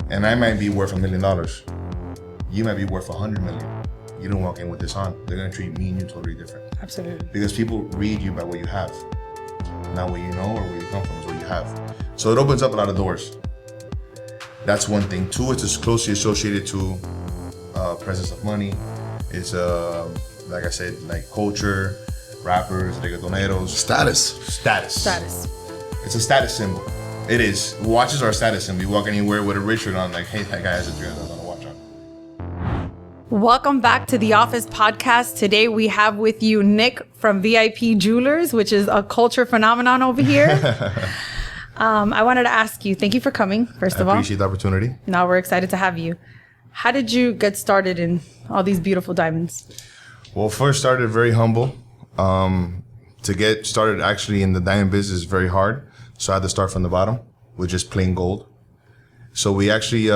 And I might be worth $1 million. You might be worth 100 million. You don't walk in with this on. They're gonna treat me and you totally different. Absolutely. Because people read you by what you have, not what you know or where you come from. Is what you have. So it opens up a lot of doors. That's one thing. Two, it's closely associated to presence of money. It's like I said, like culture, rappers, reggaetoneros. Status. It's a status symbol. It is. Watches are a status symbol. You walk anywhere with a Richard on, like, hey, that guy has a $300 watch on. Welcome back to the Office Podcast. Today we have with you Nick from VIP Jewelers, which is a culture phenomenon over here. I wanted to ask you, thank you for coming, first of all. I appreciate the opportunity. Now we're excited to have you. How did you get started in all these beautiful diamonds? Well, first started very humble. To get started actually in the diamond business is very hard. So I had to start from the bottom with just plain gold. So we actually,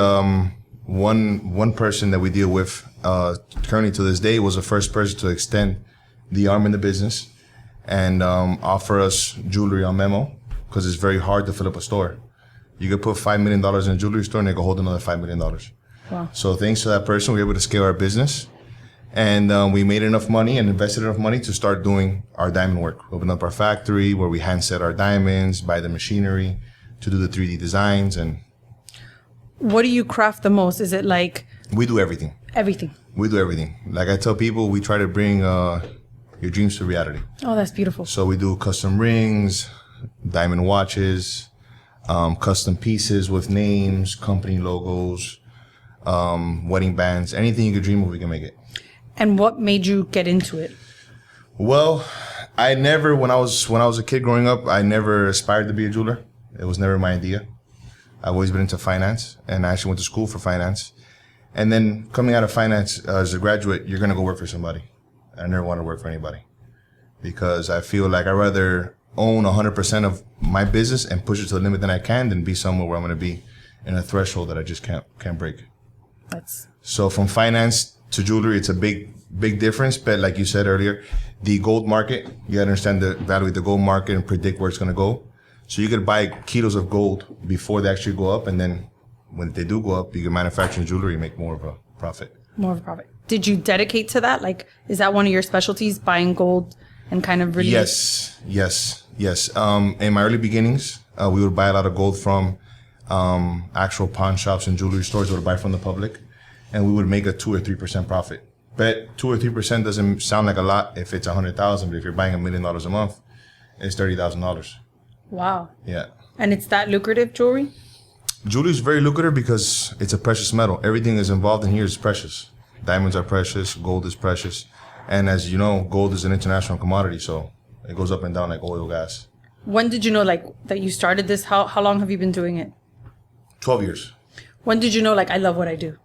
one person that we deal with currently to this day was the first person to extend the arm in the business and offer us jewelry on memo because it's very hard to fill up a store. You could put $5 million in a jewelry store and they could hold another $5 million. Wow. So thanks to that person, we were able to scale our business. And we made enough money and invested enough money to start doing our diamond work. Open up our factory where we hand set our diamonds, buy the machinery to do the 3D designs. And what do you craft the most? Is it like... We do everything. Everything. We do everything. Like I tell people, we try to bring your dreams to reality. Oh, that's beautiful. So we do custom rings, diamond watches, custom pieces with names, company logos, wedding bands, anything you could dream of, we can make it. And what made you get into it? Well, I never, when I was a kid growing up, I never aspired to be a jeweler. It was never my idea. I've always been into finance, and I actually went to school for finance. And then coming out of finance as a graduate, you're gonna go work for somebody. I never want to work for anybody because I feel like I'd rather own 100% of my business and push it to the limit that I can than be somewhere where I'm gonna be in a threshold that I just can't break. So from finance to jewelry, it's a big difference. But like you said earlier, the gold market, you gotta understand the value of the gold market and predict where it's gonna go. So you could buy kilos of gold before they actually go up, and then when they do go up, you can manufacture jewelry and make more of a profit. More of a profit. Did you dedicate to that? Like, is that one of your specialties, buying gold and kind of really? Yes. In my early beginnings, we would buy a lot of gold from actual pawn shops and jewelry stores. We would buy from the public. And we would make a 2 or 3% profit. But 2 or 3% doesn't sound like a lot if it's 100,000. But if you're buying $1 million a month, it's $30,000. Wow. Yeah. And it's that lucrative jewelry? Jewelry is very lucrative because it's a precious metal. Everything that's involved in here is precious. Diamonds are precious. Gold is precious. And as you know, gold is an international commodity, so it goes up and down like oil, gas. When did you know, like, that you started this? How long have you been doing it? 12 years. When did you know, like, I love what I do?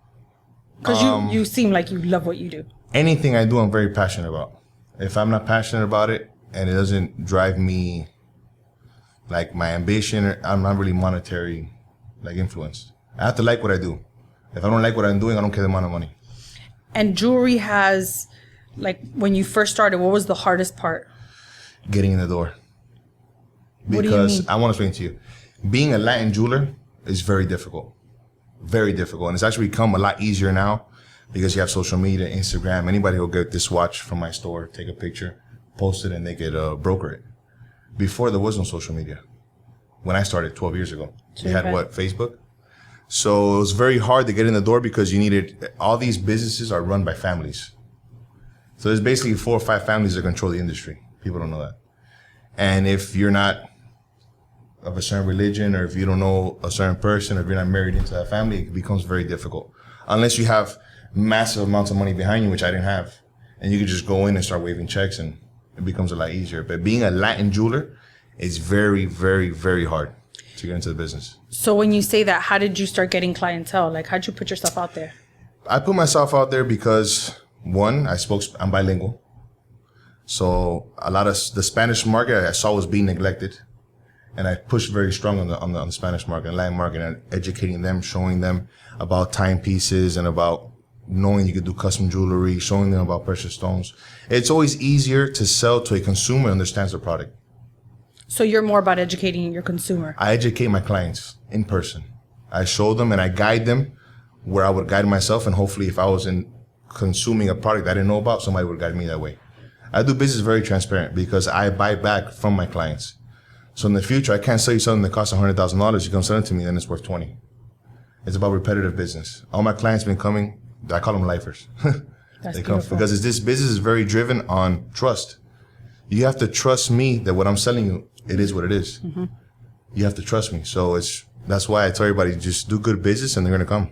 Because you seem like you love what you do. Anything I do, I'm very passionate about. If I'm not passionate about it and it doesn't drive me, like my ambition, I'm not really monetary, like influenced. I have to like what I do. If I don't like what I'm doing, I don't care the amount of money. And jewelry has, like, when you first started, what was the hardest part? Getting in the door. What do you mean? Because I want to explain to you, being a Latin jeweler is very difficult. Very difficult. And it's actually become a lot easier now because you have social media, Instagram. Anybody will get this watch from my store, take a picture, post it, and they could broker it. Before, there was no social media. When I started 12 years ago, we had Facebook? So it was very hard to get in the door because you needed, all these businesses are run by families. So there's basically 4 or 5 families that control the industry. People don't know that. And if you're not of a certain religion, or if you don't know a certain person, or if you're not married into that family, it becomes very difficult. Unless you have massive amounts of money behind you, which I didn't have. And you could just go in and start waving checks and it becomes a lot easier. But being a Latin jeweler is very, very, very hard to get into the business. So when you say that, how did you start getting clientele? Like, how'd you put yourself out there? I put myself out there because, one, I'm bilingual. So a lot of the Spanish market I saw was being neglected. And I pushed very strong on the Spanish market and Latin market, and educating them, showing them about timepieces and about knowing you could do custom jewelry, showing them about precious stones. It's always easier to sell to a consumer who understands the product. So you're more about educating your consumer. I educate my clients in person. I show them and I guide them where I would guide myself. And hopefully if I was consuming a product I didn't know about, somebody would guide me that way. I do business very transparent because I buy back from my clients. So in the future, I can't sell you something that costs $100,000. You come sell it to me, then it's worth 20. It's about repetitive business. All my clients been coming, I call them lifers. That's they come beautiful. because this business is very driven on trust. You have to trust me that what I'm selling you, it is what it is. Mm-hmm. You have to trust me. So that's why I tell everybody, just do good business and they're going to come.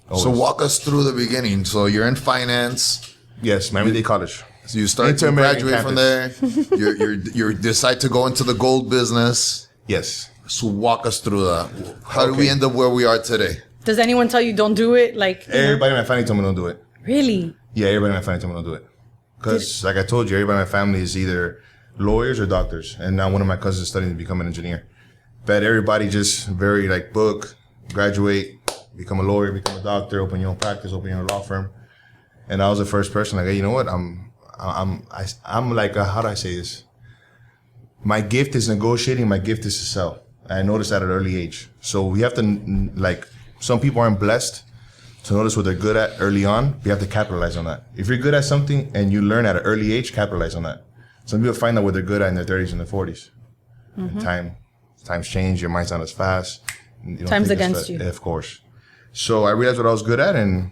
Always. So walk us through the beginning. So you're in finance. Yes, Miami-Dade College. So you start to graduate from there. You decide to go into the gold business. Yes. So walk us through that. How did we end up where we are today? Does anyone tell you don't do it? Like everybody in my family told me don't do it. Really? Yeah, everybody in my family told me don't do it. Because like I told you, everybody in my family is either lawyers or doctors. And now one of my cousins is studying to become an engineer. But everybody just very like book, graduate, become a lawyer, become a doctor, open your own practice, open your own law firm. And I was the first person like, hey, you know what? I'm like, how do I say this? My gift is negotiating. My gift is to sell. I noticed that at an early age. So we have to, like, some people aren't blessed to notice what they're good at early on. You have to capitalize on that. If you're good at something and you learn at an early age, capitalize on that. Some people find out what they're good at in their 30s and their 40s. Mm-hmm. Times change. Your mind's not as fast. Time's against you. Of course. So I realized what I was good at, and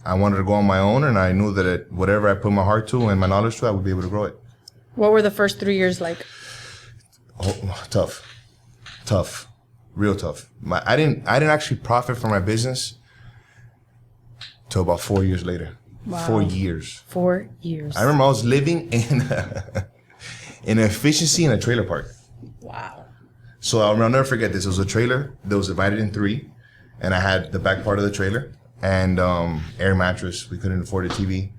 I wanted to go on my own, and I knew that whatever I put my heart to and my knowledge to, I would be able to grow it. What were the first 3 years like? Oh, tough, real tough. I didn't actually profit from my business till about 4 years later. Wow. 4 years. 4 years. I remember I was living in efficiency in a trailer park. Wow. So I'll never forget this. It was a trailer that was divided in three, and I had the back part of the trailer and air mattress. We couldn't afford a TV,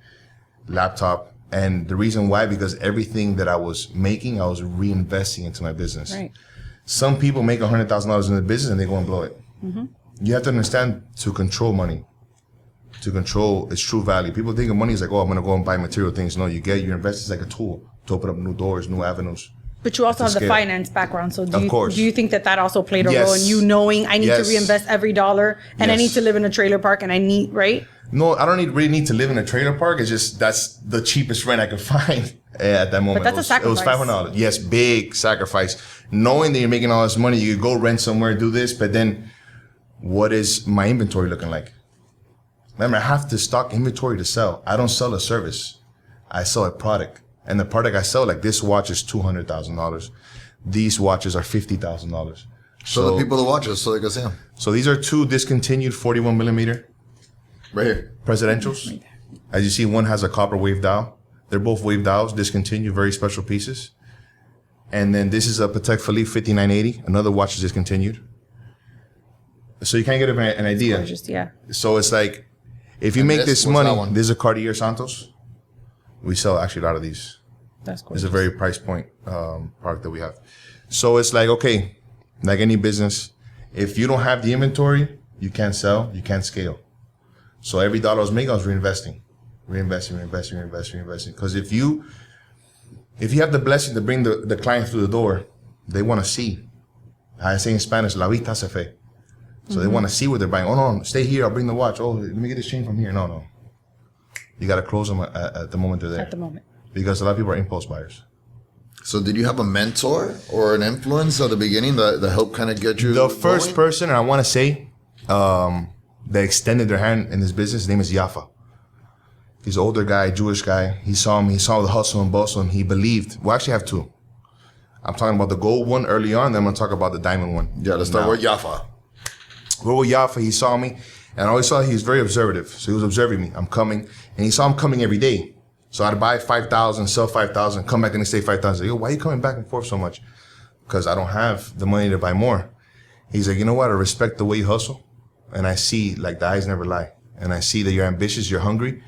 laptop. And the reason why, because everything that I was making, I was reinvesting into my business. Right. Some people make $100,000 in the business and they go and blow it. Mm-hmm. You have to understand to control money, to control its true value. People think of money as like, oh, I'm going to go and buy material things. No, you invest as like a tool to open up new doors, new avenues. But you also have the finance background. So do you think that also played a role in you knowing I need to reinvest every dollar and I need to live in a trailer park and I need, right? No, I don't really need to live in a trailer park. It's just that's the cheapest rent I could find at that moment. But that's a sacrifice. It was $500. Yes, big sacrifice. Knowing that you're making all this money, you could go rent somewhere, do this, but then what is my inventory looking like? Remember, I have to stock inventory to sell. I don't sell a service. I sell a product. And the product I sell, like this watch is $200,000. These watches are $50,000. So the people that watch us, so they can see them. So these are two discontinued 41 millimeter. Right here. Presidentials. Right. As you see, one has a copper wave dial. They're both wave dials, discontinued, very special pieces. And then this is a Patek Philippe 5980. Another watch is discontinued. So you can't get an idea. It's gorgeous, yeah. So it's like, if you make this money, this is a Cartier Santos. We sell actually a lot of these. That's gorgeous. It's a very price point product that we have. So it's like, okay, like any business, if you don't have the inventory, you can't sell, you can't scale. So every dollar I was making, I was reinvesting. Because if you have the blessing to bring the client through the door, they want to see. I say in Spanish, la vista se fe. So they want to see what they're buying. Oh, no, stay here. I'll bring the watch. Oh, let me get this chain from here. No. You got to close them at the moment they're there. At the moment. Because a lot of people are impulse buyers. So did you have a mentor or an influence at the beginning that helped kind of get you The first person, and I want to say, that extended their hand in this business, his name is Yafa. He's an older guy, Jewish guy. He saw me. He saw the hustle and bustle, and he believed. We actually have two. I'm talking about the gold one early on, then I'm going to talk about the diamond one. Yeah, let's start with Yafa. We're with Yafa. He saw me, and I always saw he was very observative. So he was observing me. I'm coming, and he saw I'm coming every day. So I'd buy 5,000, sell 5,000, come back and say 5,000. Yo, why are you coming back and forth so much? Because I don't have the money to buy more. He's like, you know what? I respect the way you hustle, and I see like the eyes never lie, and I see that you're ambitious, you're hungry,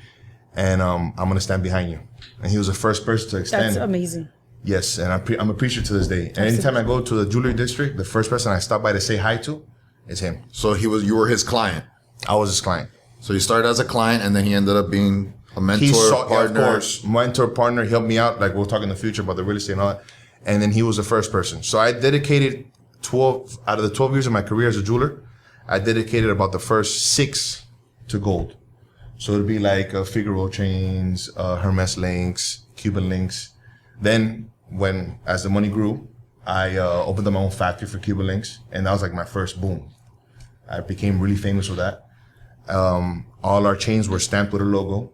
and I'm gonna stand behind you. And he was the first person to extend. That's amazing. Yes, and I'm appreciative to this day. And anytime I go to the jewelry district, the first person I stop by to say hi to is him. So you were his client. I was his client. So you started as a client, and then he ended up being a mentor, partner. Of course, mentor, partner. He helped me out. Like we'll talk in the future about the real estate and all that. And then he was the first person. So I dedicated 12 out of the 12 years of my career as a jeweler. I dedicated about the first 6 to gold. So it'd be like Figaro chains, Hermes links, Cuban links. Then as the money grew, I opened up my own factory for Cuban links, and that was like my first boom. I became really famous with that. All our chains were stamped with a logo,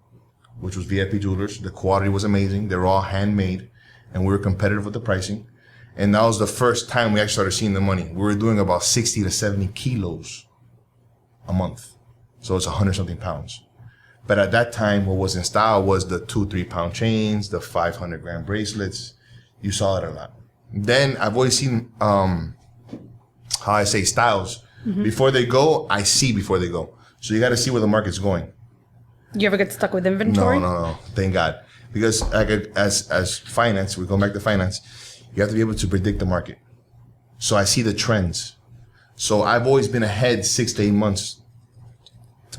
which was VIP Jewelers. The quality was amazing. They were all handmade, and we were competitive with the pricing. And that was the first time we actually started seeing the money. We were doing about 60 to 70 kilos a month. So it's 100 something pounds. But at that time, what was in style was the 2-3 pound chains, the 500 gram bracelets. You saw it a lot. Then I've always seen, how I say, styles. Mm-hmm. Before they go, I see before they go. So you got to see where the market's going. You ever get stuck with inventory? No. Thank God. Because as finance, we go back to finance, you have to be able to predict the market. So I see the trends. So I've always been ahead 6 to 8 months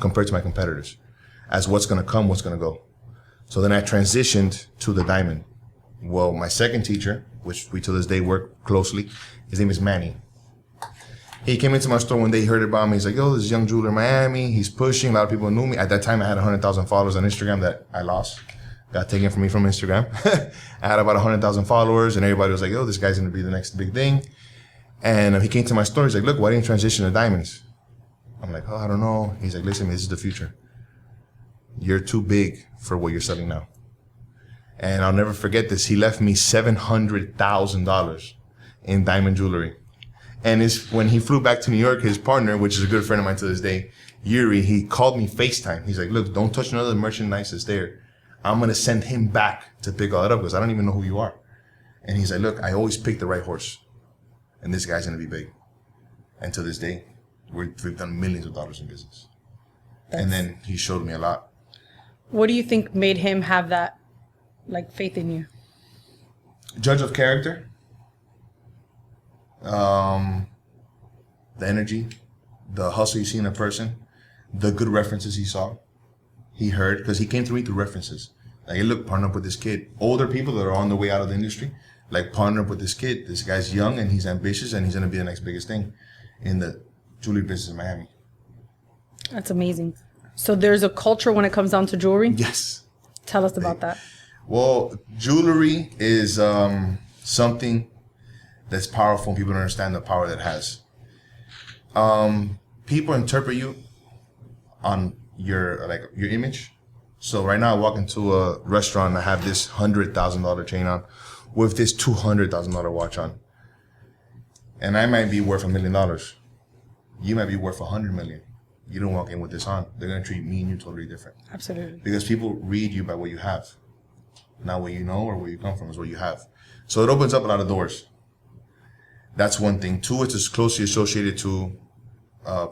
compared to my competitors as what's going to come, what's going to go. So then I transitioned to the diamond. Well, my second teacher, which we to this day work closely, his name is Manny. He came into my store one day, he heard about me. He's like, yo, this young jeweler in Miami. He's pushing. A lot of people knew me. At that time, I had 100,000 followers on Instagram that I lost. Got taken from me from Instagram. I had about 100,000 followers, and everybody was like, yo, this guy's going to be the next big thing. And he came to my store. He's like, look, why didn't you transition to diamonds? I'm like, oh, I don't know. He's like, listen, this is the future. You're too big for what you're selling now. And I'll never forget this. He left me $700,000 in diamond jewelry. And when he flew back to New York, his partner, which is a good friend of mine to this day, Yuri, he called me FaceTime. He's like, look, don't touch none of the merchandise that's there. I'm going to send him back to pick all that up because I don't even know who you are. And he's like, look, I always pick the right horse. And this guy's going to be big. And to this day, we've done millions of dollars in business. And then he showed me a lot. What do you think made him have that, like, faith in you? Judge of character. The energy, the hustle you see in a person, the good references he saw, he heard, because he came to me through references. Like, hey, look, partner up with this kid. Older people that are on the way out of the industry, like, partner up with this kid. This guy's young and he's ambitious and he's going to be the next biggest thing in the jewelry business in Miami. That's amazing. So there's a culture when it comes down to jewelry? Yes. Tell us about that. Well, jewelry is something that's powerful and people don't understand the power that it has. People interpret you on your image. So right now I walk into a restaurant and I have this $100,000 chain on with this $200,000 watch on. And I might be worth $1 million. You might be worth $100 million. You don't walk in with this on. They're going to treat me and you totally different. Absolutely. Because people read you by what you have. Not what you know or where you come from, is what you have. So it opens up a lot of doors. That's one thing. 2, it's as closely associated to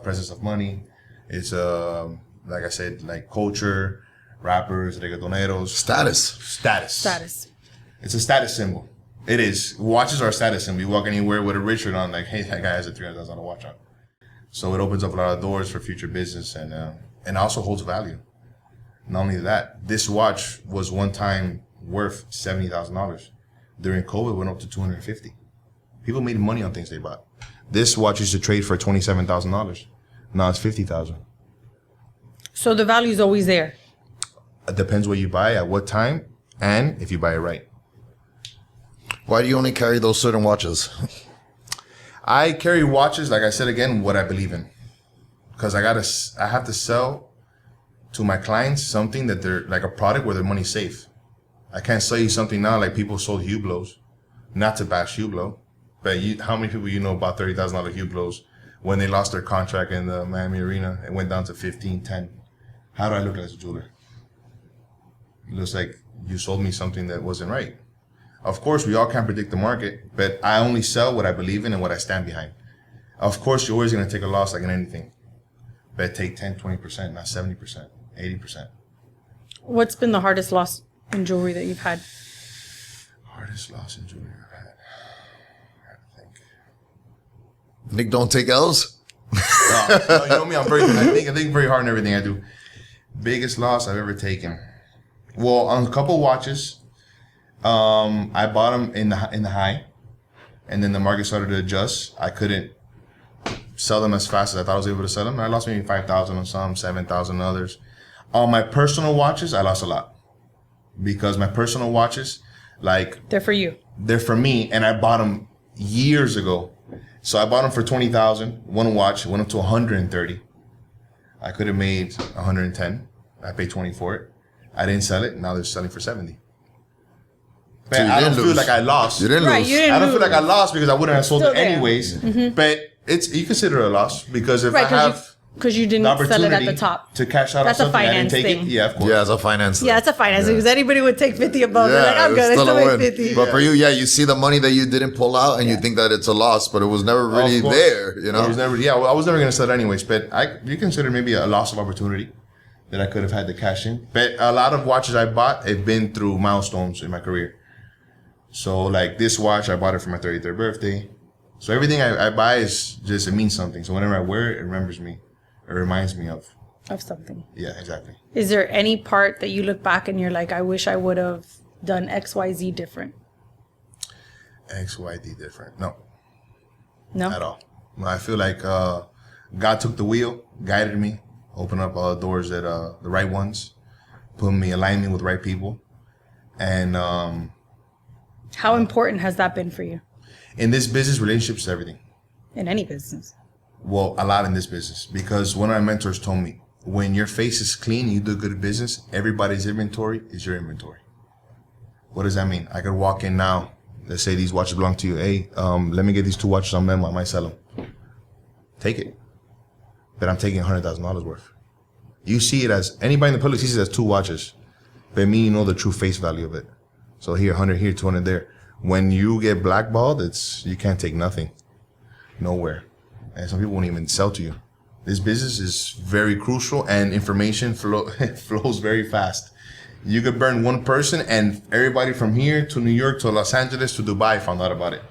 presence of money. It's, like I said, like culture, rappers, reggaetoneros. Status. It's a status symbol. It is. Watches are a status symbol. You walk anywhere with a Richard on, like, hey, that guy has a $300,000 watch on. So it opens up a lot of doors for future business and also holds value. Not only that, this watch was one time worth $70,000. During COVID, it went up to $250,000. People made money on things they bought. This watch used to trade for $27,000. Now it's $50,000. So the value is always there. It depends what you buy, at what time, and if you buy it right. Why do you only carry those certain watches? I carry watches, like I said again, what I believe in. Because I have to sell to my clients something that they're like a product where their money's safe. I can't sell you something now like people sold Hublots. Not to bash Hublot, but how many people you know bought $30,000 Hublots when they lost their contract in the Miami arena? It went down to 15, 10. How do I look as a jeweler? It looks like you sold me something that wasn't right. Of course, we all can't predict the market, but I only sell what I believe in and what I stand behind. Of course, you're always going to take a loss like in anything, but take 10, 20%, not 70%, 80%. What's been the hardest loss in jewelry that you've had? Hardest loss in jewelry I've had. I have to think. Nick don't take L's? No, you know me, I think very hard in everything I do. Biggest loss I've ever taken. Well, on a couple watches, I bought them in the high, and then the market started to adjust. I couldn't sell them as fast as I thought I was able to sell them. I lost maybe 5,000 on some, 7,000 on others. On my personal watches, I lost a lot. Because my personal watches, like... They're for you. They're for me, and I bought them years ago. So I bought them for 20,000. One watch went up to 130. I could have made 110. I paid 20 for it. I didn't sell it. Now they're selling for 70. But So I don't feel like I lost. You didn't lose. You didn't I don't feel lose. like I lost because I wouldn't have sold Still it there. anyways. But you consider it a loss because if I Right, have because you the didn't sell it opportunity at the top. to cash out That's on a something, I didn't finance take thing. it. Yeah, of course. Yeah, it's a finance thing. Yeah, it's a finance because anybody would take 50 above. They're like, Yeah, I'm it's good. I still still a make win. 50. But for you, you see the money that you didn't pull out and you think that it's a loss, but it was never really Of course. there, you know? It was never, I was never going to sell it anyways, but you consider maybe a loss of opportunity that I could have had to cash in. But a lot of watches I bought have been through milestones in my career. So like this watch, I bought it for my 33rd birthday. So everything I buy is just, it means something. So whenever I wear it, it remembers me. It reminds me of Something. Yeah, exactly. Is there any part that you look back and you're like, I wish I would have done XYZ different? XYZ different. No, No? at all. I feel like God took the wheel, guided me, opened up all the doors that the right ones, aligned me with the right people. And How important has that been for you in this business, relationships is everything. in any business? Well, a lot in this business because one of my mentors told me, when your face is clean and you do good business, everybody's inventory is your inventory. What does that mean? I could walk in now. Let's say these watches belong to you. Hey, let me get these 2 watches on memo. I might sell them. Take it. But I'm taking $100,000 worth. You see it as, anybody in the public sees it as 2 watches. But me, you know the true face value of it. So here, 100 here, 200 there. When you get blackballed, you can't take nothing. Nowhere. And some people won't even sell to you. This business is very crucial and information flows very fast. You could burn one person and everybody from here to New York to Los Angeles to Dubai found out about it.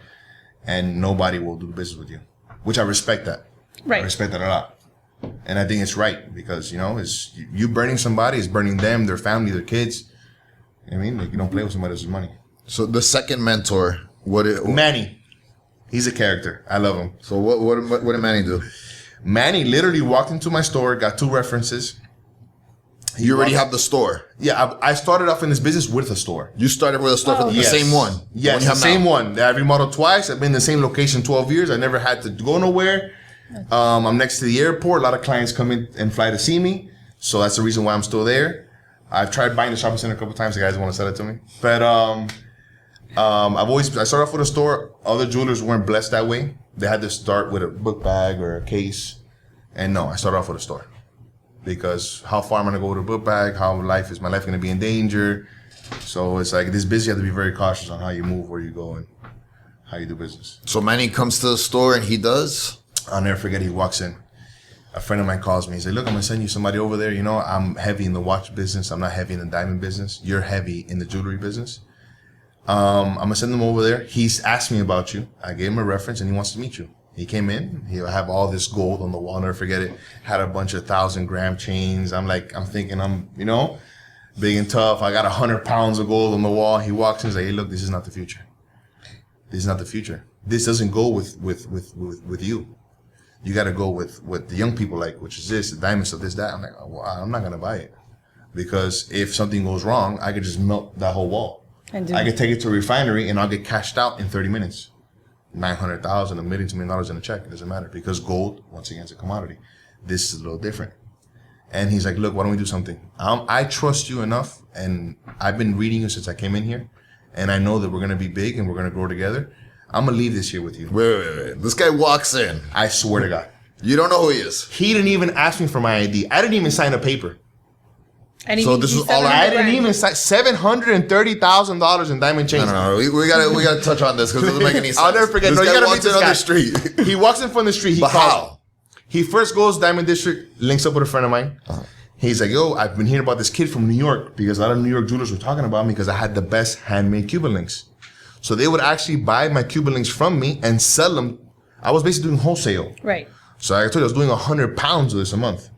And nobody will do business with you, which I respect that. Right. I respect that a lot. And I think it's right because, it's you burning somebody is burning them, their family, their kids. I mean, you don't play with somebody else's money. So the second mentor, Manny. He's a character. I love him. So what did Manny do? Manny literally walked into my store, got 2 references. You already have the store. Yeah, I started off in this business with a store. You started with a store for the Yes. same one. Yes, the same one. I've remodeled twice. I've been in the same location 12 years. I never had to go nowhere. I'm next to the airport. A lot of clients come in and fly to see me. So that's the reason why I'm still there. I've tried buying the shopping center a couple times. The guys want to sell it to me. But I started off with a store. Other jewelers weren't blessed that way. They had to start with a book bag or a case. And no, I started off with a store. Because how far am I going to go with a book bag? Is my life going to be in danger? So it's like this business, you have to be very cautious on how you move, where you go, and how you do business. So Manny comes to the store and he does? I'll never forget, he walks in. A friend of mine calls me. He said, look, I'm going to send you somebody over there. I'm heavy in the watch business. I'm not heavy in the diamond business. You're heavy in the jewelry business. I'm going to send them over there. He's asked me about you. I gave him a reference and he wants to meet you. He came in. He'll have all this gold on the wall. I'll never forget it. Had a bunch of 1,000-gram chains. I'm thinking I'm big and tough. I got 100 pounds of gold on the wall. He walks in and says, hey, look, this is not the future. This is not the future. This doesn't go with you. You got to go with what the young people like, which is this, the diamond stuff, this, that. I'm like, well, I'm not going to buy it. Because if something goes wrong, I could just melt that whole wall. I could take it to a refinery and I'll get cashed out in 30 minutes. 900,000, $1 million, $2 million in a check. It doesn't matter because gold, once again, is a commodity. This is a little different. And he's like, look, why don't we do something? I trust you enough, and I've been reading you since I came in here, and I know that we're going to be big and we're going to grow together. I'm going to leave this here with you. Wait. This guy walks in. I swear to God. You don't know who he is. He didn't even ask me for my ID. I didn't even sign a paper. So this is all I didn't even sign $730,000 in diamond chains. No. We gotta touch on this because it doesn't make any sense. I'll never forget. This No, you guy gotta walks meet in this on guy. the street. He walks in from the street. He But calls. how? He first goes Diamond District, links up with a friend of mine. He's like, yo, I've been hearing about this kid from New York because a lot of New York jewelers were talking about me because I had the best handmade Cuban links. So they would actually buy my Cuban links from me and sell them. I was basically doing wholesale. Right. So I told you I was doing 100 pounds of this a month.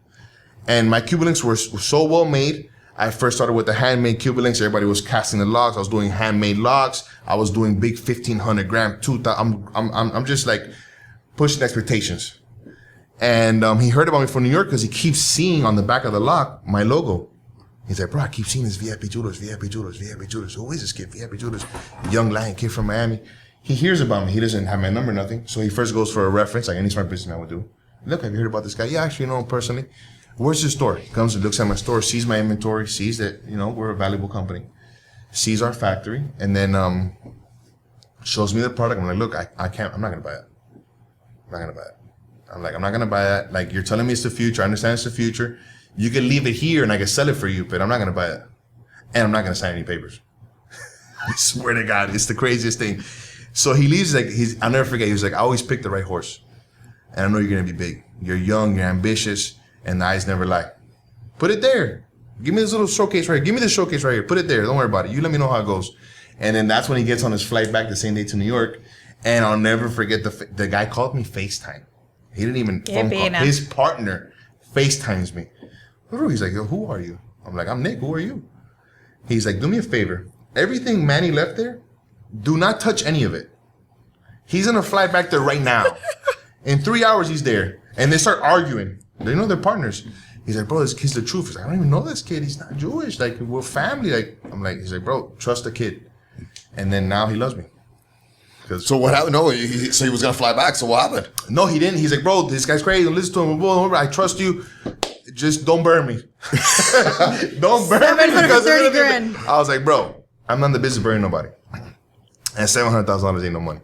And my Cuban links were so well made. I first started with the handmade Cuban links. Everybody was casting the logs. I was doing handmade logs. I was doing big 1,500 gram, 2,000. I'm just like pushing expectations. And he heard about me from New York because he keeps seeing on the back of the lock my logo. He's like, bro, I keep seeing this VIP Jewelers, VIP Jewelers, VIP Jewelers. Who is this kid? VIP Jewelers. Young Latin kid from Miami. He hears about me. He doesn't have my number, nothing. So he first goes for a reference, like any smart businessman would do. Look, have you heard about this guy? Yeah, actually, know him personally. Where's your store? He comes and looks at my store, sees my inventory, sees that, we're a valuable company, sees our factory, and then shows me the product. I'm like, look, I can't, I'm not going to buy it. I'm not going to buy it. I'm like, I'm not going to buy that. Like, you're telling me it's the future. I understand it's the future. You can leave it here and I can sell it for you, but I'm not going to buy it. And I'm not going to sign any papers. I swear to God, it's the craziest thing. So he leaves, like, I'll never forget. He was like, I always pick the right horse. And I know you're going to be big. You're young, you're ambitious, and the eyes never lie. Put it there. Give me this little showcase right here. Give me this showcase right here. Put it there. Don't worry about it. You let me know how it goes. And then that's when he gets on his flight back the same day to New York. And I'll never forget the guy called me FaceTime. He didn't even phone call. His partner FaceTimes me. He's like, yo, who are you? I'm like, I'm Nick. Who are you? He's like, do me a favor. Everything Manny left there, do not touch any of it. He's going to fly back there right now. In 3 hours, he's there. And they start arguing. They know they're partners. He's like, bro, this kid's the truth. He's like, I don't even know this kid. He's not Jewish. Like, we're family. Like, I'm like, he's like, bro, trust the kid. And then now he loves me. So what happened? No, so he was going to fly back. So what happened? No, he didn't. He's like, bro, this guy's crazy. Listen to him. I trust you. Just don't burn me. Don't burn me. $730,000. I was like, bro, I'm not in the business of burning nobody. And $700,000 ain't no money.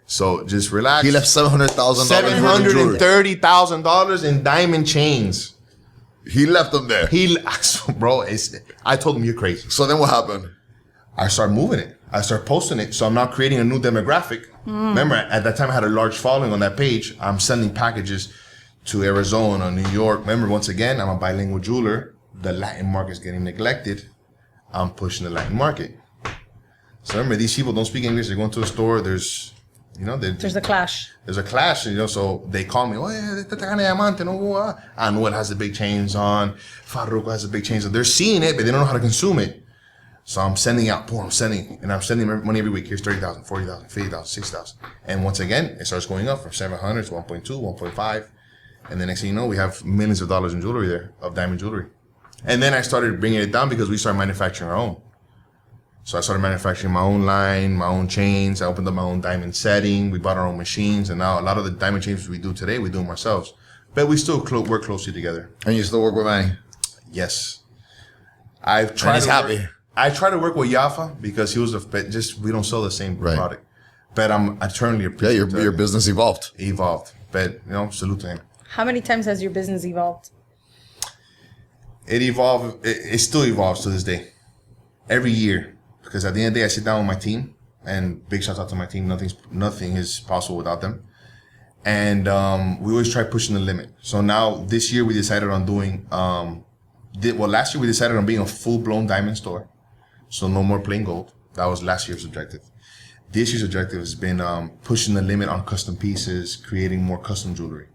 So just relax. He left $700,000. $730,000 in diamond chains. He left them there. Bro, I told him you're crazy. So then what happened? I started moving it. I started posting it. So I'm now creating a new demographic. Remember, at that time I had a large following on that page. I'm sending packages to Arizona, New York. Remember, once again, I'm a bilingual jeweler. The Latin market is getting neglected. I'm pushing the Latin market. So remember, these people don't speak English. They go into a store. There's a clash. There's a clash, so they call me, oh, yeah, I know it has the big chains on. Farruko has the big chains on. They're seeing it, but they don't know how to consume it. So I'm sending out, I'm sending money every week. Here's 30,000, 40,000, 50,000, 60,000. And once again, it starts going up from 700 to 1.2, 1.5. And the next thing you know, we have millions of dollars in jewelry there, of diamond jewelry. And then I started bringing it down because we started manufacturing our own. So I started manufacturing my own line, my own chains. I opened up my own diamond setting. We bought our own machines. And now a lot of the diamond chains we do today, we do them ourselves. But we still work closely together. And you still work with Manny? Yes. I've tried. And he's happy. I try to work with Yafa because he was we don't sell the same product. But I'm eternally appreciative. Yeah, your business evolved. But, salute to him. How many times has your business evolved? It evolved. It still evolves to this day. Every year. Because at the end of the day, I sit down with my team. And big shouts out to my team. Nothing is possible without them. And we always try pushing the limit. So now, this year, we decided on doing... last year, we decided on being a full-blown diamond store. So no more plain gold. That was last year's objective. This year's objective has been pushing the limit on custom pieces, creating more custom jewelry.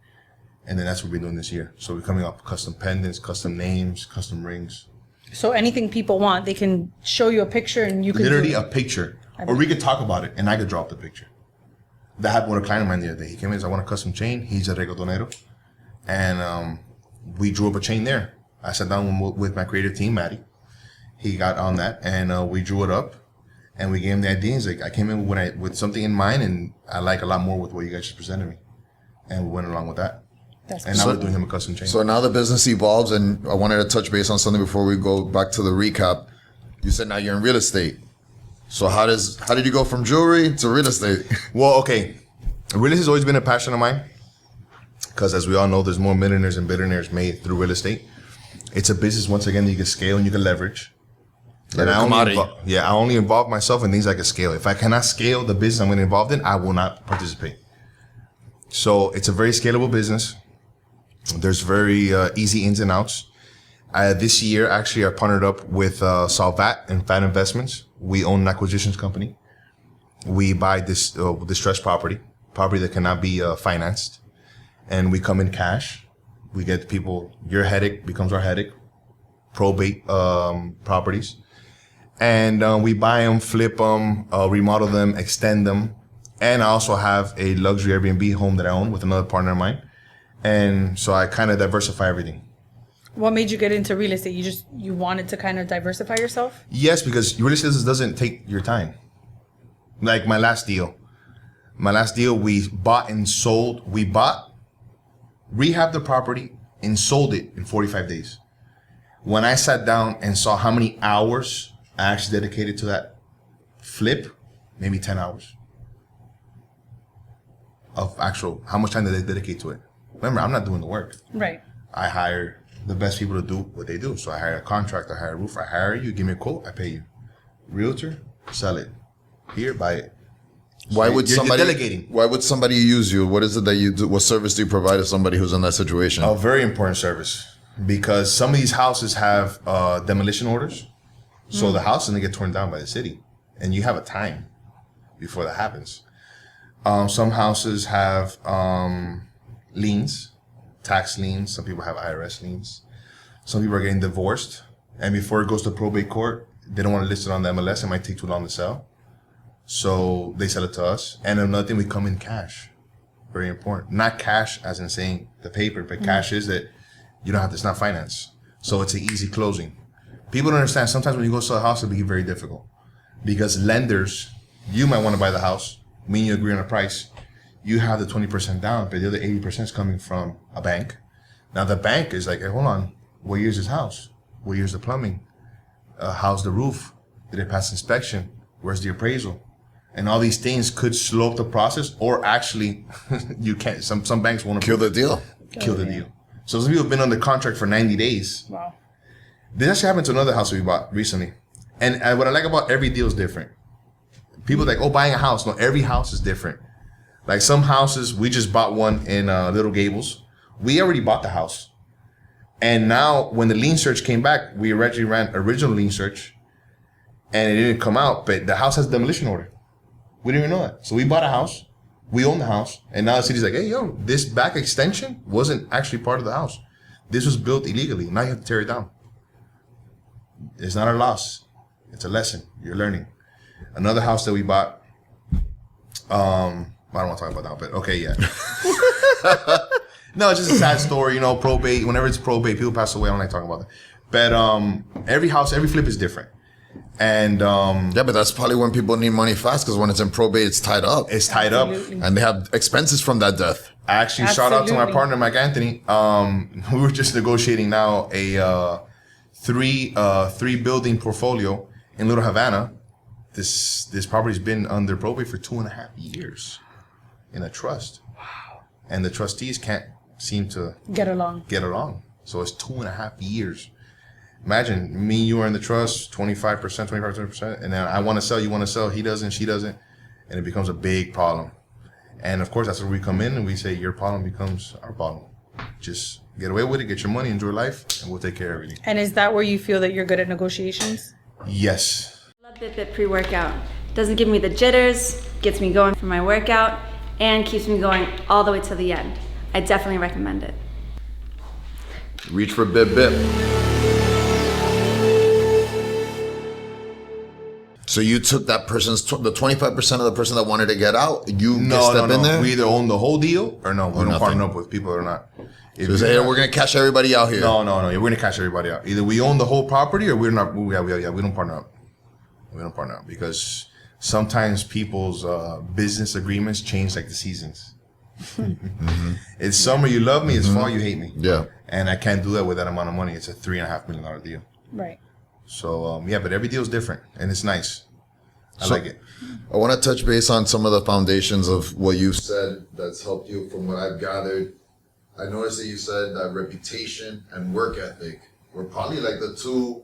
And then that's what we're doing this year. So we're coming up with custom pendants, custom names, custom rings. So anything people want, they can show you a picture and you can literally a picture. Or we could talk about it and I could drop the picture. That happened with a client of mine the other day. He came in and said, I want a custom chain. He's a reggaetonero. And we drew up a chain there. I sat down with my creative team, Maddie. He got on that and we drew it up. And we gave him the idea. He's like, I came in with something in mind and I like a lot more with what you guys just presented me. And we went along with that. And now we're doing him a custom chain. So now the business evolves, and I wanted to touch base on something before we go back to the recap. You said now you're in real estate. So how did you go from jewelry to real estate? Well, okay. Real estate has always been a passion of mine. Because as we all know, there's more millionaires and billionaires made through real estate. It's a business, once again, that you can scale and you can leverage. And I only involve myself in things I can scale. If I cannot scale the business I'm going to involved in, I will not participate. So it's a very scalable business. There's very easy ins and outs. This year, actually, I partnered up with Salvat and Fat Investments. We own an acquisitions company. We buy this distressed property that cannot be financed. And we come in cash. We get people, your headache becomes our headache. Probate properties. And we buy them, flip them, remodel them, extend them. And I also have a luxury Airbnb home that I own with another partner of mine. And so I kind of diversify everything. What made you get into real estate? You wanted to kind of diversify yourself? Yes, because real estate doesn't take your time. Like my last deal, we bought and sold. We rehabbed the property and sold it in 45 days. When I sat down and saw how many hours I actually dedicated to that flip, maybe 10 hours of actual, how much time did they dedicate to it? Remember, I'm not doing the work. Right. I hire the best people to do what they do. So I hire a contractor, I hire a roofer, I hire you, give me a quote, I pay you. Realtor, sell it. Here, buy it. Why would You're somebody delegating? Why would somebody use you? What is it that you do? What service do you provide to somebody who's in that situation? A very important service, because some of these houses have demolition orders. So the house is going to get torn down by the city. And you have a time before that happens. Some houses have liens, tax liens. Some people have IRS liens. Some people are getting divorced. And before it goes to probate court, they don't want to list it on the MLS. It might take too long to sell. So they sell it to us. And another thing, we come in cash. Very important. Not cash as in saying the paper, but cash is that you don't have to, it's not finance. So it's an easy closing. People don't understand. Sometimes when you go sell a house, it can be very difficult. Because lenders, you might want to buy the house. Me and you agree on a price. You have the 20% down, but the other 80% is coming from a bank. Now the bank is like, hey, hold on. What year is this house? What year is the plumbing? How's the roof? Did it pass inspection? Where's the appraisal? And all these things could slow up the process, or actually, you can't. Some banks want to Kill the deal. Kill the deal. So some people have been under contract for 90 days. Wow. This actually happened to another house we bought recently. And what I like about every deal is different. People like, oh, buying a house. No, every house is different. Like some houses, we just bought one in Little Gables. We already bought the house. And now when the lien search came back, we originally ran original lien search and it didn't come out, but the house has a demolition order. We didn't even know that. So we bought a house, we own the house, and now the city's like, hey, yo, this back extension wasn't actually part of the house. This was built illegally. Now you have to tear it down. It's not a loss. It's a lesson. You're learning. Another house that we bought, I don't want to talk about that, but okay, yeah. No, it's just a sad story, probate. Whenever it's probate, people pass away. I don't like talking about that. But every house, every flip is different. And yeah, but that's probably when people need money fast, because when it's in probate, it's tied up. It's tied up. And they have expenses from that death. Actually, shout out to my partner, Mike Anthony. We were just negotiating now a three building portfolio in Little Havana. This property's been under probate for 2.5 years in a trust. Wow. And the trustees can't seem to get along. So it's 2.5 years. Imagine me, you are in the trust, 25%, and then I want to sell, you want to sell, he doesn't, she doesn't, and it becomes a big problem. And of course, that's where we come in and we say, your problem becomes our problem. Just get away with it, get your money, enjoy life, and we'll take care of everything. And is that where you feel that you're good at negotiations? Yes. I love Bit pre-workout. Doesn't give me the jitters, gets me going for my workout, and keeps me going all the way to the end. I definitely recommend it. Reach for Bip. So you took that person's, the 25% of the person that wanted to get out, you step in there? We either own the whole deal or no. We don't nothing. partner up with people or not. If So say, hey, we're going to cash everybody out here. No. We're going to cash everybody out. Either we own the whole property or we're not. We don't partner up. We don't partner up because sometimes people's business agreements change like the seasons. Mm-hmm. It's summer, you love me. It's fall, you hate me. Yeah. And I can't do that with that amount of money. It's a $3.5 million deal. Right. So, but every deal is different and it's nice. I like it. I want to touch base on some of the foundations of what you've said that's helped you from what I've gathered. I noticed that you said that reputation and work ethic were probably like the two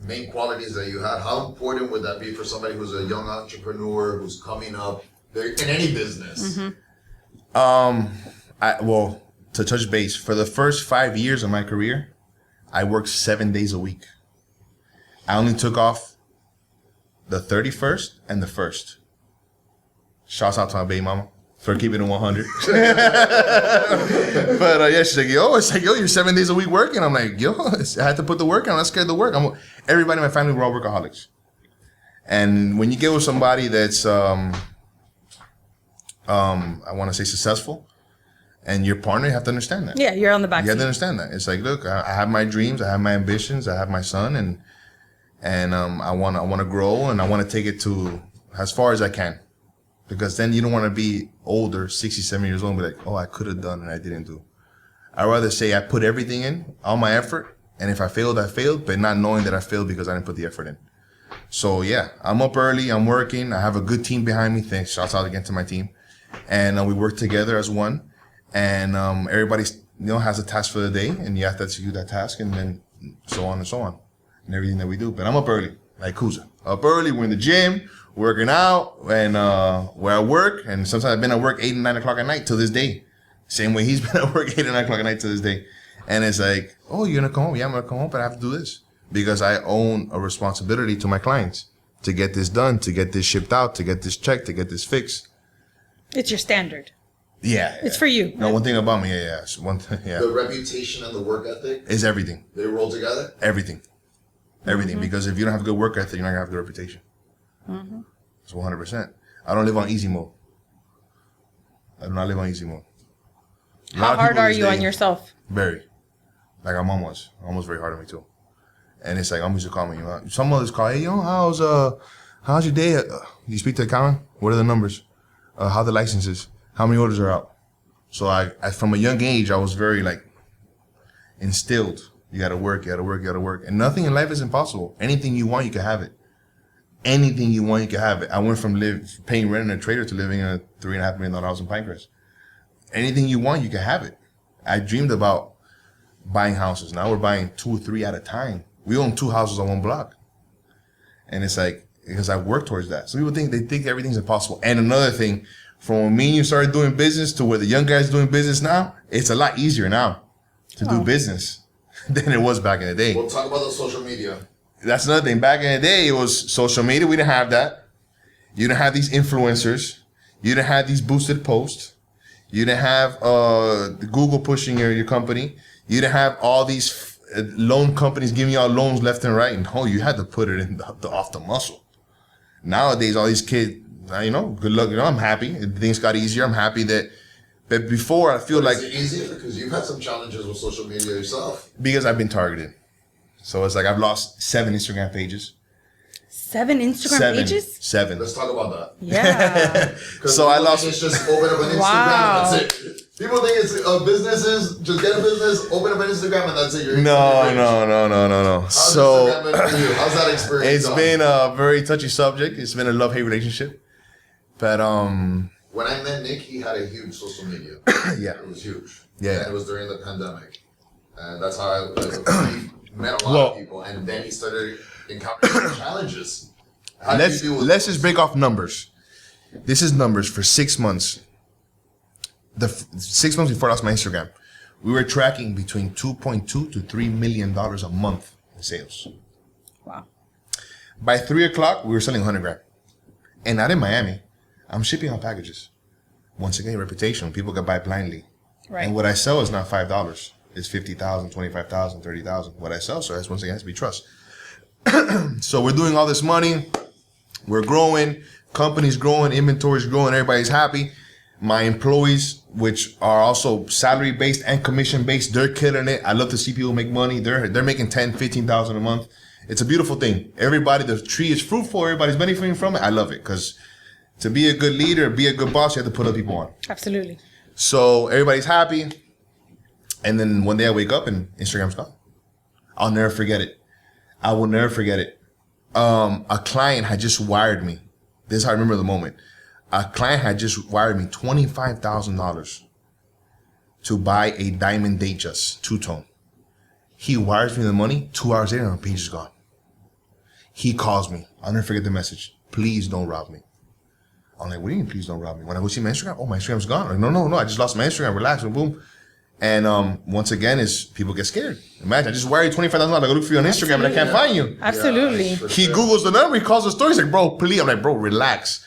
main qualities that you had. How important would that be for somebody who's a young entrepreneur who's coming up in any business? Mm-hmm. To touch base, for the first 5 years of my career, I worked 7 days a week. I only took off the 31st and the 1st. Shouts out to my baby mama for keeping it 100. But yeah, she's like, you're 7 days a week working. I'm like, I had to put the work in. I'm not scared to work. Everybody in my family, we're all workaholics. And when you get with somebody that's, I want to say successful, And your partner, you have to understand that. Yeah, you're on the back You have to seat. understand that. It's like, look, I have my dreams, I have my ambitions, I have my son, and I want to grow, and I want to take it to as far as I can, because then you don't want to be older, 67 years old, and be like, oh, I could have done and I didn't do. I'd rather say I put everything in, all my effort, and if I failed, I failed, but not knowing that I failed because I didn't put the effort in. So yeah, I'm up early, I'm working, I have a good team behind me. Thanks, shouts out again to my team, and we work together as one. And everybody, has a task for the day, and you have to execute that task, and then so on, and everything that we do. But I'm up early, like Kuza. Up early, we're in the gym, working out, and we're at work. And sometimes I've been at work 8 and 9 o'clock at night till this day. Same way he's been at work 8 and 9 o'clock at night till this day. And it's like, oh, you're gonna come home? Yeah, I'm gonna come home, but I have to do this because I own a responsibility to my clients to get this done, to get this shipped out, to get this checked, to get this fixed. It's your standard. Yeah, It's for you. No, one thing about me, yeah. So one thing, yeah. The reputation and the work ethic, Is everything. they roll together. Everything. Mm-hmm. Because if you don't have good work ethic, you're not gonna have good reputation. Mm-hmm. It's 100%. I don't live on easy mode. I do not live on easy mode. A lot How of hard people are these you on days- yourself? Very. Like our mom was. My mom was very hard on me too. And it's like, I'm used to call me. Some mothers call, hey, how's your day? You speak to the accountant? What are the numbers? How the licenses? How many orders are out? So I from a young age, I was very instilled. You gotta work. And nothing in life is impossible. Anything you want, you can have it. Anything you want, you can have it. I went from paying rent in a trader to living in a $3.5 million house in Pinecrest. Anything you want, you can have it. I dreamed about buying houses. Now we're buying 2 or 3 at a time. We own 2 houses on one block. And it's like, because I work towards that. So people think everything's impossible. And another thing, from when me and you started doing business to where the young guys doing business now, it's a lot easier now to do business than it was back in the day. We'll talk about the social media. That's another thing. Back in the day, it was social media. We didn't have that. You didn't have these influencers. You didn't have these boosted posts. You didn't have Google pushing your company. You didn't have all these loan companies giving you out loans left and right. No, you had to put it in off the muscle. Nowadays, all these kids, good luck. I'm happy. Things got easier. I'm happy that. But before, I feel like Is it easier? Because you've had some challenges with social media yourself. because I've been targeted. So it's like I've lost 7 Instagram pages. 7 Instagram pages? 7. Let's talk about that. Yeah. So I lost. It's just open up an Instagram Wow. and that's it. People think it's businesses. Just get a business, open up an Instagram, and that's it. You're No. How's So Instagram been for you? How's that experience? it's gone? been a very touchy subject. It's been a love-hate relationship. But When I met Nick, he had a huge social media. yeah. It was huge. Yeah. And it was during the pandemic. And that's how he met a lot Well- of people. And then he started encountering challenges. How did you deal with Let's those? just break off numbers. This is numbers for 6 months. The 6 months before I lost my Instagram, we were tracking between $2.2 to $3 million a month in sales. Wow. By 3 o'clock, we were selling 100 grand. And not in Miami. I'm shipping out packages. Once again, reputation. People can buy blindly. Right. And what I sell is not $5. It's $50,000, $25,000, $30,000. What I sell, so that's once again has to be trust. So we're doing all this money. We're growing. Company's growing. Inventory's growing. Everybody's happy. My employees, which are also salary based and commission based, they're killing it. I love to see people make money. They're making $10,000, $15,000 a month. It's a beautiful thing. Everybody, the tree is fruitful. Everybody's benefiting from it. I love it because to be a good leader, be a good boss, you have to put other people on. Absolutely. So everybody's happy. And then one day I wake up and Instagram's gone. I'll never forget it. I will never forget it. A client had just wired me. This is how I remember the moment. A client had just wired me $25,000 to buy a diamond Datejust 2-tone. He wires me the money. 2 hours later, my page is gone. He calls me. I'll never forget the message. Please don't rob me. I'm like, what do you mean, please don't rob me? When I go see my Instagram, oh, my Instagram's gone. I'm like, no, I just lost my Instagram. Relax, and boom. And once again, is people get scared. Imagine, I just wired you $25,000. I go look for you on Instagram and I can't find you. Absolutely. for He sure. Googles the number. He calls the store. He's like, bro, please. I'm like, bro, relax.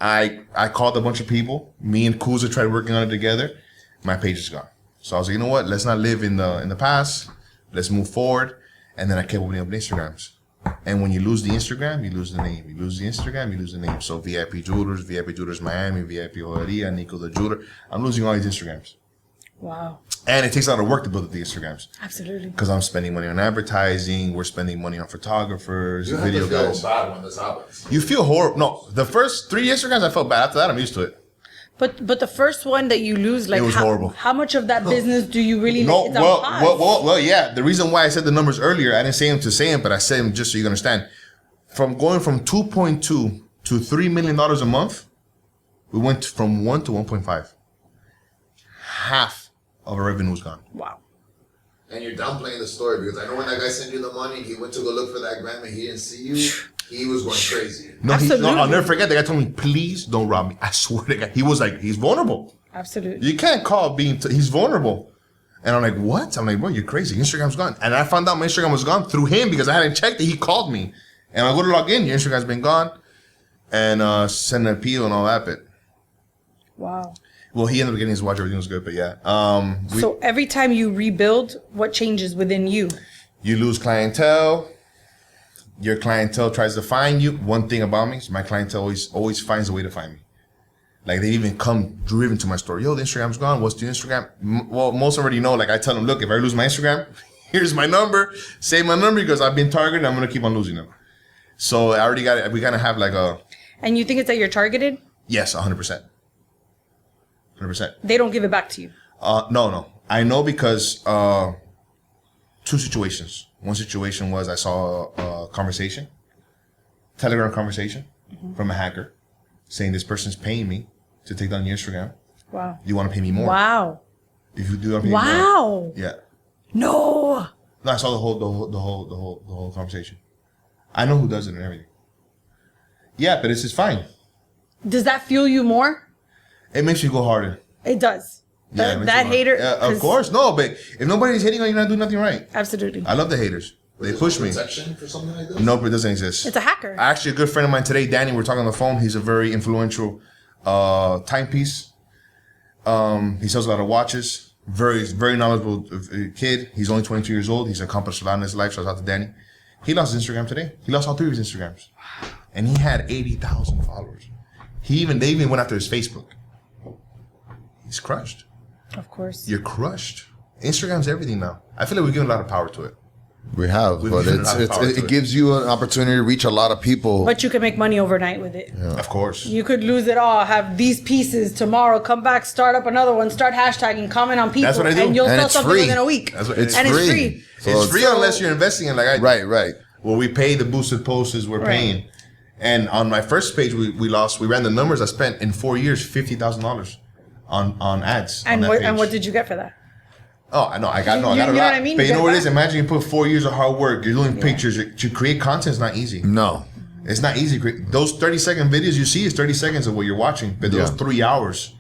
I called a bunch of people. Me and Kuza tried working on it together. My page is gone. So I was like, you know what? Let's not live in the past. Let's move forward. And then I kept opening up Instagrams. And when you lose the Instagram, you lose the name. You lose the Instagram, you lose the name. So VIP Jewelers Miami, VIP Joyería, Nico the Jeweler. I'm losing all these Instagrams. Wow. And it takes a lot of work to build up the Instagrams. Absolutely. Because I'm spending money on advertising. We're spending money on photographers, You have video to feel guys. bad when this happens. You feel horrible. No, the first 3 Instagrams I felt bad. After that, I'm used to it. But the first one that you lose, like, It was horrible. How much of that business do you really No, it's on pause? well, yeah. The reason why I said the numbers earlier, I didn't say them to say them, but I said them just so you understand. From going from 2.2 to $3 million a month, we went from 1 to 1.5. Half of our revenue was gone. Wow. And you're downplaying the story because I know when that guy sent you the money and he went to go look for that grandma, he didn't see you. He was going crazy. No, Absolutely. I'll never forget. The guy told me, please don't rob me. I swear to God. He was like, he's vulnerable. Absolutely. You can't call he's vulnerable. And I'm like, what? I'm like, bro, you're crazy. Instagram's gone. And I found out my Instagram was gone through him because I hadn't checked it. He called me. And I go to log in. Your Instagram's been gone. And send an appeal and all that bit. Wow. Well, he ended up getting his watch. Everything was good. But yeah. So every time you rebuild, what changes within you? You lose clientele. Your clientele tries to find you. One thing about me is my clientele always finds a way to find me. Like, they even come driven to my store. Yo, the Instagram's gone. What's the Instagram? Well, most already know. Like, I tell them, look, if I lose my Instagram, here's my number. Save my number because I've been targeted. I'm going to keep on losing them. So I already got it. We kind of have like a... And you think it's that you're targeted? Yes, 100%. 100%. They don't give it back to you. No. I know because two situations. One situation was I saw a conversation, Telegram conversation from a hacker saying this person's paying me to take down your Instagram. Wow. You want to pay me more? Wow. If you do want to pay me more. Wow. Yeah. No. No, I saw the whole conversation. I know who does it and everything. Yeah, but it's fine. Does that fuel you more? It makes you go harder. It does. Yeah, it makes That you hater. Yeah, of course. No, but if nobody's hating on you, you're not doing nothing right. Absolutely. I love the haters. They push me. Protection for something like this? No, but it doesn't exist. It's a hacker. Actually, a good friend of mine today, Danny, we're talking on the phone. He's a very influential timepiece. He sells a lot of watches. Very knowledgeable kid. He's only 22 years old. He's accomplished a lot in his life. Shout out to Danny. He lost his Instagram today. He lost all 3 of his Instagrams. And he had 80,000 followers. They even went after his Facebook. He's crushed. Of course. You're crushed. Instagram's everything now. I feel like we're giving a lot of power to it. We have, We've but given a lot of power to it gives you an opportunity to reach a lot of people. But you can make money overnight with it. Yeah. Of course. You could lose it all, have these pieces tomorrow, come back, start up another one, start hashtagging, comment on people. That's what I do. And you'll And sell it's something free. within a week. That's what It's and free. it's free. So It's free unless you're investing in like I do. Right. Well, we pay the boosted posts we're Right. paying. And on my first page, we ran the numbers. I spent in 4 years $50,000 on ads. And on that what page. and what did you get for that? Oh, I know. I got a You lot. know what I mean? But you You know get what it is? back. Imagine you put 4 years of hard work. You're doing pictures. To create content is not easy. No. It's not easy. Those 30-second videos you see is 30 seconds of what you're watching. But those Yeah. 3 hours,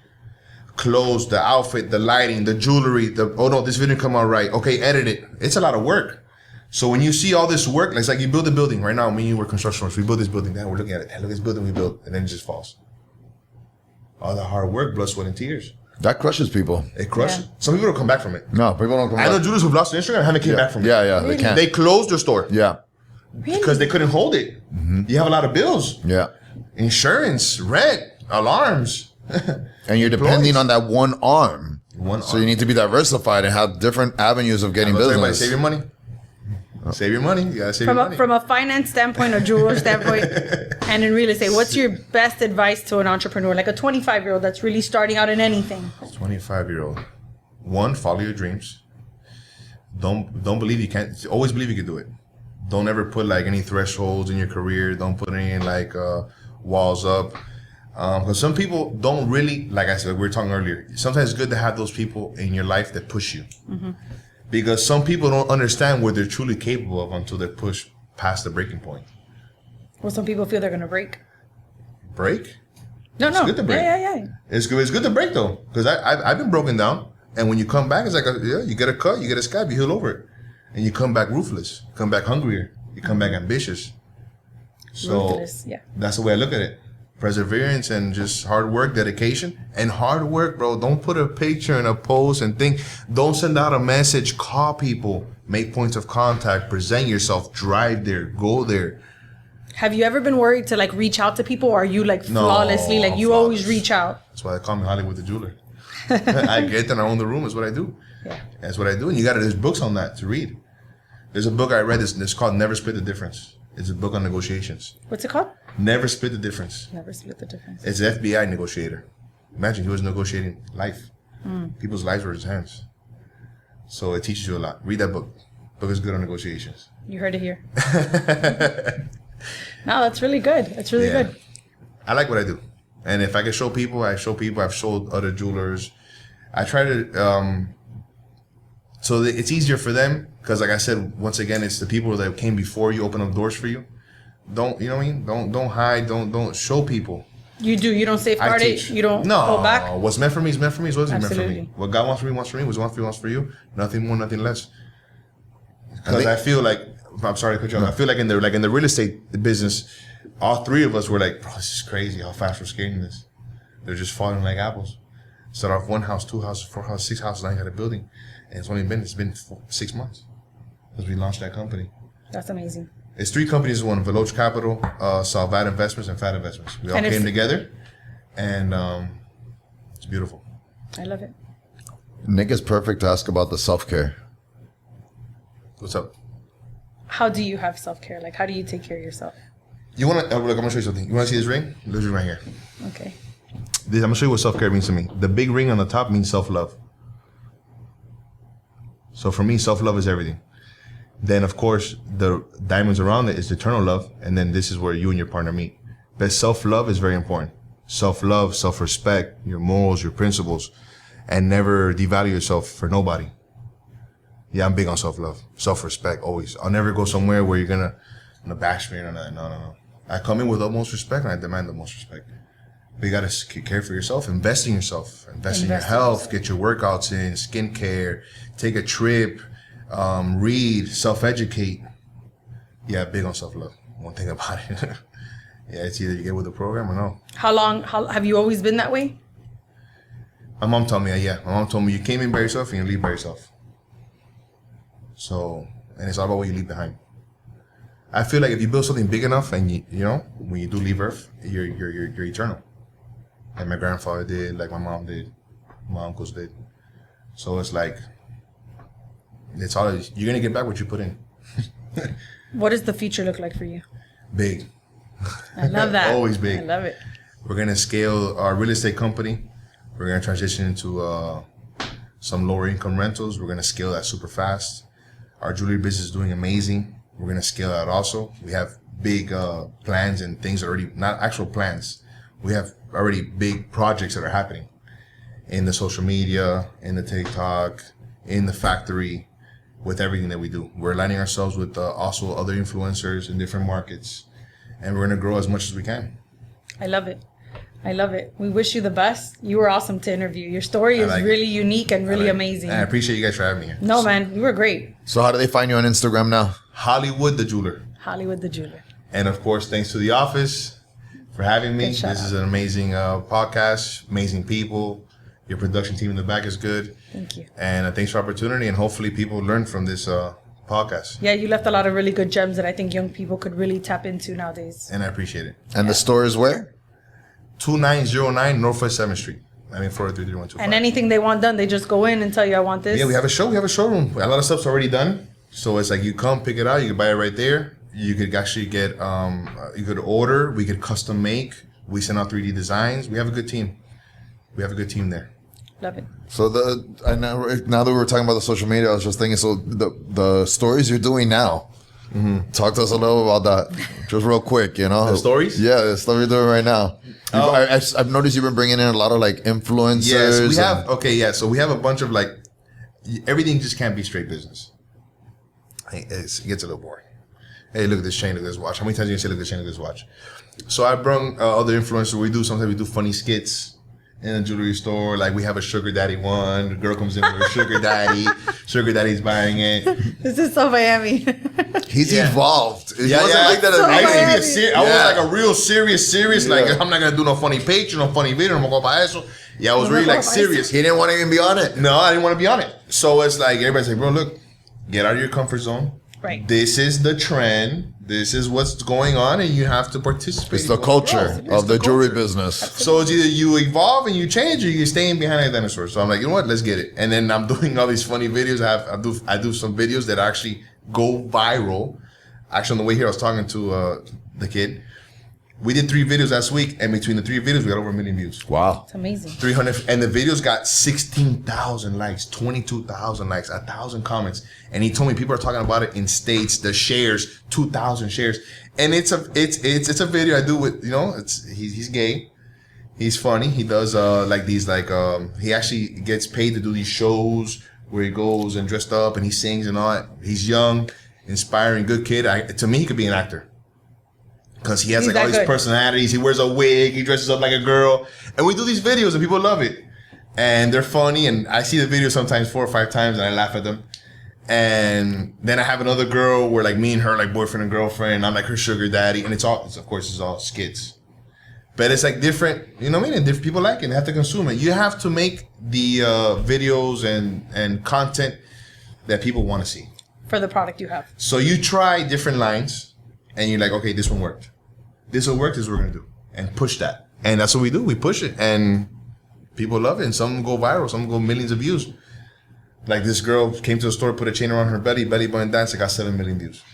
clothes, the outfit, the lighting, the jewelry, oh no, this video come out right. Okay, edit it. It's a lot of work. So when you see all this work, it's like you build a building. Right now, me and you were construction workers. We build this building. Then we're looking at it. Hey, look at this building we built. And then it just falls. All the hard work, blood, sweat, and tears. That crushes people. It crushes. Yeah. Some people don't come back from it. No, people don't come I know back. jewelers who've lost their Instagram and haven't came back from it. Yeah, they can't. They closed their store Yeah, because they couldn't hold it. You have a lot of bills, yeah. insurance, rent, alarms. And you're depending on that one arm. So you need to be diversified and have different avenues of getting Everybody business. save your money. Save your money. You gotta save your money. From a finance standpoint, a jeweler standpoint, and in real estate, what's your best advice to an entrepreneur, like a 25-year-old that's really starting out in anything? 25-year-old. One, follow your dreams. Don't believe you can't. Always believe you can do it. Don't ever put like any thresholds in your career. Don't put any like walls up. Because some people don't really, like I said, we were talking earlier. Sometimes it's good to have those people in your life that push you. Because some people don't understand what they're truly capable of until they push past the breaking point. Well, some people feel they're going to break. Break? No. It's good to break. Yeah. It's good to break though, because I've been broken down, and when you come back, it's like you get a cut, you get a scab, you heal over it, and you come back ruthless, come back hungrier, you come back ambitious. So Ruthless, yeah. That's the way I look at it. Perseverance and just hard work, dedication, and hard work, bro. Don't put a picture in a post and think. Don't send out a message. Call people. Make points of contact. Present yourself. Drive there. Go there. Have you ever been worried to like reach out to people, or are you like No, flawlessly, like you always flawless. reach out? That's why they call me Hollywood the Jeweler. I get and I own the room. Is what I do. Yeah. That's what I do. And there's books on that to read. There's a book I read. It's called Never Split the Difference. It's a book on negotiations. What's it called? Never Split the Difference. Never split the difference. It's an FBI negotiator. Imagine he was negotiating life. People's lives were in his hands. So it teaches you a lot. Read that book. Book is good on negotiations. You heard it here. No, that's really good. That's really good. I like what I do. And if I can show people, I show people. I've showed other jewelers. I try to, so that it's easier for them. Because like I said, once again, it's the people that came before you, open up doors for you. Don't, you know what I mean? Don't hide. Don't show people. You do. You don't safeguard it. You don't go back. No, what's meant for me is meant for me. What's meant for me. Absolutely. What God wants for me wants for me. What's wants for you. Nothing more, nothing less. Because I feel like, I'm sorry to cut you off. I feel like in the real estate business, all three of us were like, bro, this is crazy how fast we're scaling this. They're just falling like apples. Start off 1 house, 2 houses, 4 houses, 6 houses. Now you got a building, and it's been 6 months since we launched that company. That's amazing. It's 3 companies. One, Veloce Capital, Salvat Investments, and Fat Investments. We all came together, and it's beautiful. I love it. Nick is perfect to ask about the self-care. What's up? How do you have self-care? Like, how do you take care of yourself? You want to? Look, I'm gonna show you something. You want to see this ring? This ring right here. Okay. I'm gonna show you what self-care means to me. The big ring on the top means self-love. So for me, self-love is everything. Then of course the diamonds around it is eternal love, and then this is where you and your partner meet. But self-love is very important. Self-love, self-respect, your morals, your principles, and never devalue yourself for nobody. Yeah, I'm big on self-love, self-respect always. I'll never go somewhere where you're gonna bash me or nothing. No. I come in with utmost respect and I demand the most respect. But you gotta care for yourself, invest in yourself, invest in your health, get your workouts in, skincare, take a trip, read, self-educate. Yeah, big on self-love. One thing about it. Yeah, it's either you get with the program or no. How have you always been that way? My mom told me, my mom told me you came in by yourself and you leave by yourself. So, and it's all about what you leave behind. I feel like if you build something big enough and you know, when you do leave Earth, you're eternal. Like my grandfather did, like my mom did, my uncles did. So it's like, it's all, you're gonna get back what you put in. What does the future look like for you? Big. I love that. Always big. I love it. We're gonna scale our real estate company. We're gonna transition into some lower income rentals. We're gonna scale that super fast. Our jewelry business is doing amazing. We're gonna scale that also. We have big plans and things already, not actual plans. We have already big projects that are happening in the social media, in the TikTok, in the factory, with everything that we do. We're aligning ourselves with also other influencers in different markets, and we're gonna grow as much as we can. I love it. I love it. We wish you the best. You were awesome to interview. Your story is really unique and really amazing. And I appreciate you guys for having me here. No, man, you were great. So how do they find you on Instagram now? Hollywood the Jeweler. Hollywood the Jeweler. And of course, thanks to The Office for having me. Good shout This out. is an amazing podcast, amazing people. Your production team in the back is good. Thank you. And thanks for the opportunity. And hopefully people learn from this podcast. Yeah, you left a lot of really good gems that I think young people could really tap into nowadays. And I appreciate it. And the store is where? 2909 Northwest 7th Street. I mean, 433-125. And anything they want done, they just go in and tell you, I want this. Yeah, we have a showroom. A lot of stuff's already done. So it's like you come, pick it out, you can buy it right there. You could actually get, you could order, we could custom make. We send out 3D designs. We have a good team. There. Love it. So now that we were talking about the social media, I was just thinking, so the stories you're doing now, talk to us a little about that, just real quick, you know? The stories? Yeah, the stuff you're doing right now. I've noticed you've been bringing in a lot of like influencers. Yes, we have. So we have a bunch of like, everything just can't be straight business. It gets a little boring. Hey, look at this chain, look at this watch. How many times are you gonna say, look at this chain, look at this watch? So I brought other influencers. Sometimes we do funny skits in a jewelry store. Like we have a sugar daddy one. The girl comes in with a sugar daddy. Sugar daddy's buying it. This is so Miami. He's evolved. It Yeah, wasn't like that So at the beginning. Miami. I was like a real serious. Like I'm not gonna do no funny picture, no funny video, no para eso. Yeah, I was really like serious. He didn't want to even be on it. No, I didn't want to be on it. So it's like everybody's like, bro, look, get out of your comfort zone. Right. This is the trend. This is what's going on, and you have to participate. It's the culture of the jewelry business. So it's either you evolve and you change, or you're staying behind like a dinosaur. So I'm like, you know what? Let's get it. And then I'm doing all these funny videos. I do some videos that actually go viral. Actually, on the way here, I was talking to the kid. We did 3 videos last week, and between the 3 videos, we got over 1 million views. Wow. It's amazing. 300, and the videos got 16,000 likes, 22,000 likes, 1,000 comments. And he told me people are talking about it in states. The shares, 2,000 shares, and it's a video I do with, you know, he's gay, he's funny. He does he actually gets paid to do these shows where he goes and dressed up and he sings and all that. He's young, inspiring, good kid. To me, he could be an actor. Because he has like all these personalities. He wears a wig. He dresses up like a girl. And we do these videos and people love it. And they're funny. And I see the video sometimes 4 or 5 times and I laugh at them. And then I have another girl where like me and her like boyfriend and girlfriend. And I'm like her sugar daddy. And it's all skits. But it's like different, you know what I mean? And different people like it and have to consume it. You have to make the videos and content that people want to see. For the product you have. So you try different lines and you're like, okay, this one worked. This will work, this is what we're going to do. And push that. And that's what we do. We push it. And people love it. And some go viral. Some go millions of views. Like this girl came to the store, put a chain around her belly button dance. It got 7 million views.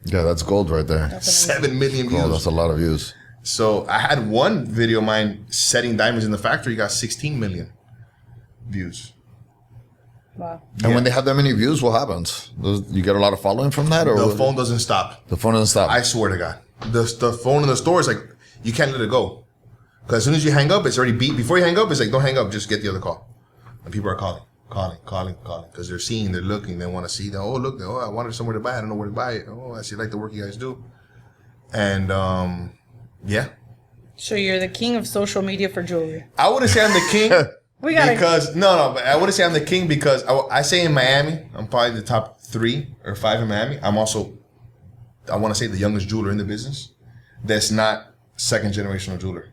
Yeah, that's gold right there. 7 million views. Oh, that's a lot of views. So I had one video of mine setting diamonds in the factory. Got 16 million views. Wow. And when they have that many views, what happens? You get a lot of following from that? Or The phone doesn't stop. The phone doesn't stop. I swear to God. The phone in the store is like, you can't let it go. Because as soon as you hang up, it's already beat. Before you hang up, it's like, don't hang up, just get the other call. And people are calling. Because they're seeing, they're looking, they want to see. Oh, look, I wanted somewhere to buy it. I don't know where to buy it. Oh, I see like the work you guys do. And, yeah. So you're the king of social media for jewelry. I wouldn't say I'm the king. But I wouldn't say I'm the king because I say in Miami, I'm probably the top 3 or 5 in Miami. I'm also, I want to say, the youngest jeweler in the business. That's not second generational jeweler.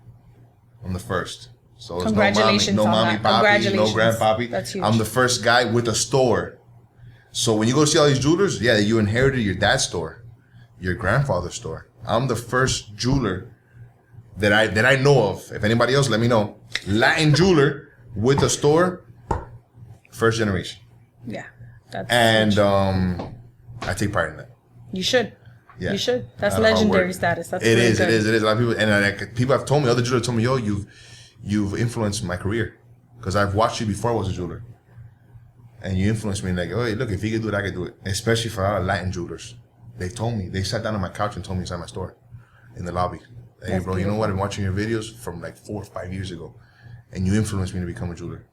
I'm the first. So it's Congratulations no on mommy, that. papi, no grandpappy. That's huge. I'm the first guy with a store. So when you go see all these jewelers, yeah, you inherited your dad's store, your grandfather's store. I'm the first jeweler that I know of. If anybody else, let me know. Latin jeweler with a store, first generation. Yeah. And I take pride in that. You should. Yeah. You should. That's legendary status. That's it really is. good. It is. A lot of people, and people have told me, other jewelers told me, yo, you've influenced my career because I've watched you before I was a jeweler, and you influenced me. Like, oh, hey, look, if he could do it, I could do it. Especially for a lot of Latin jewelers, they told me, they sat down on my couch and told me inside my store, in the lobby. Hey, That's bro, you know what? I've been watching your videos from like 4 or 5 years ago, and you influenced me to become a jeweler,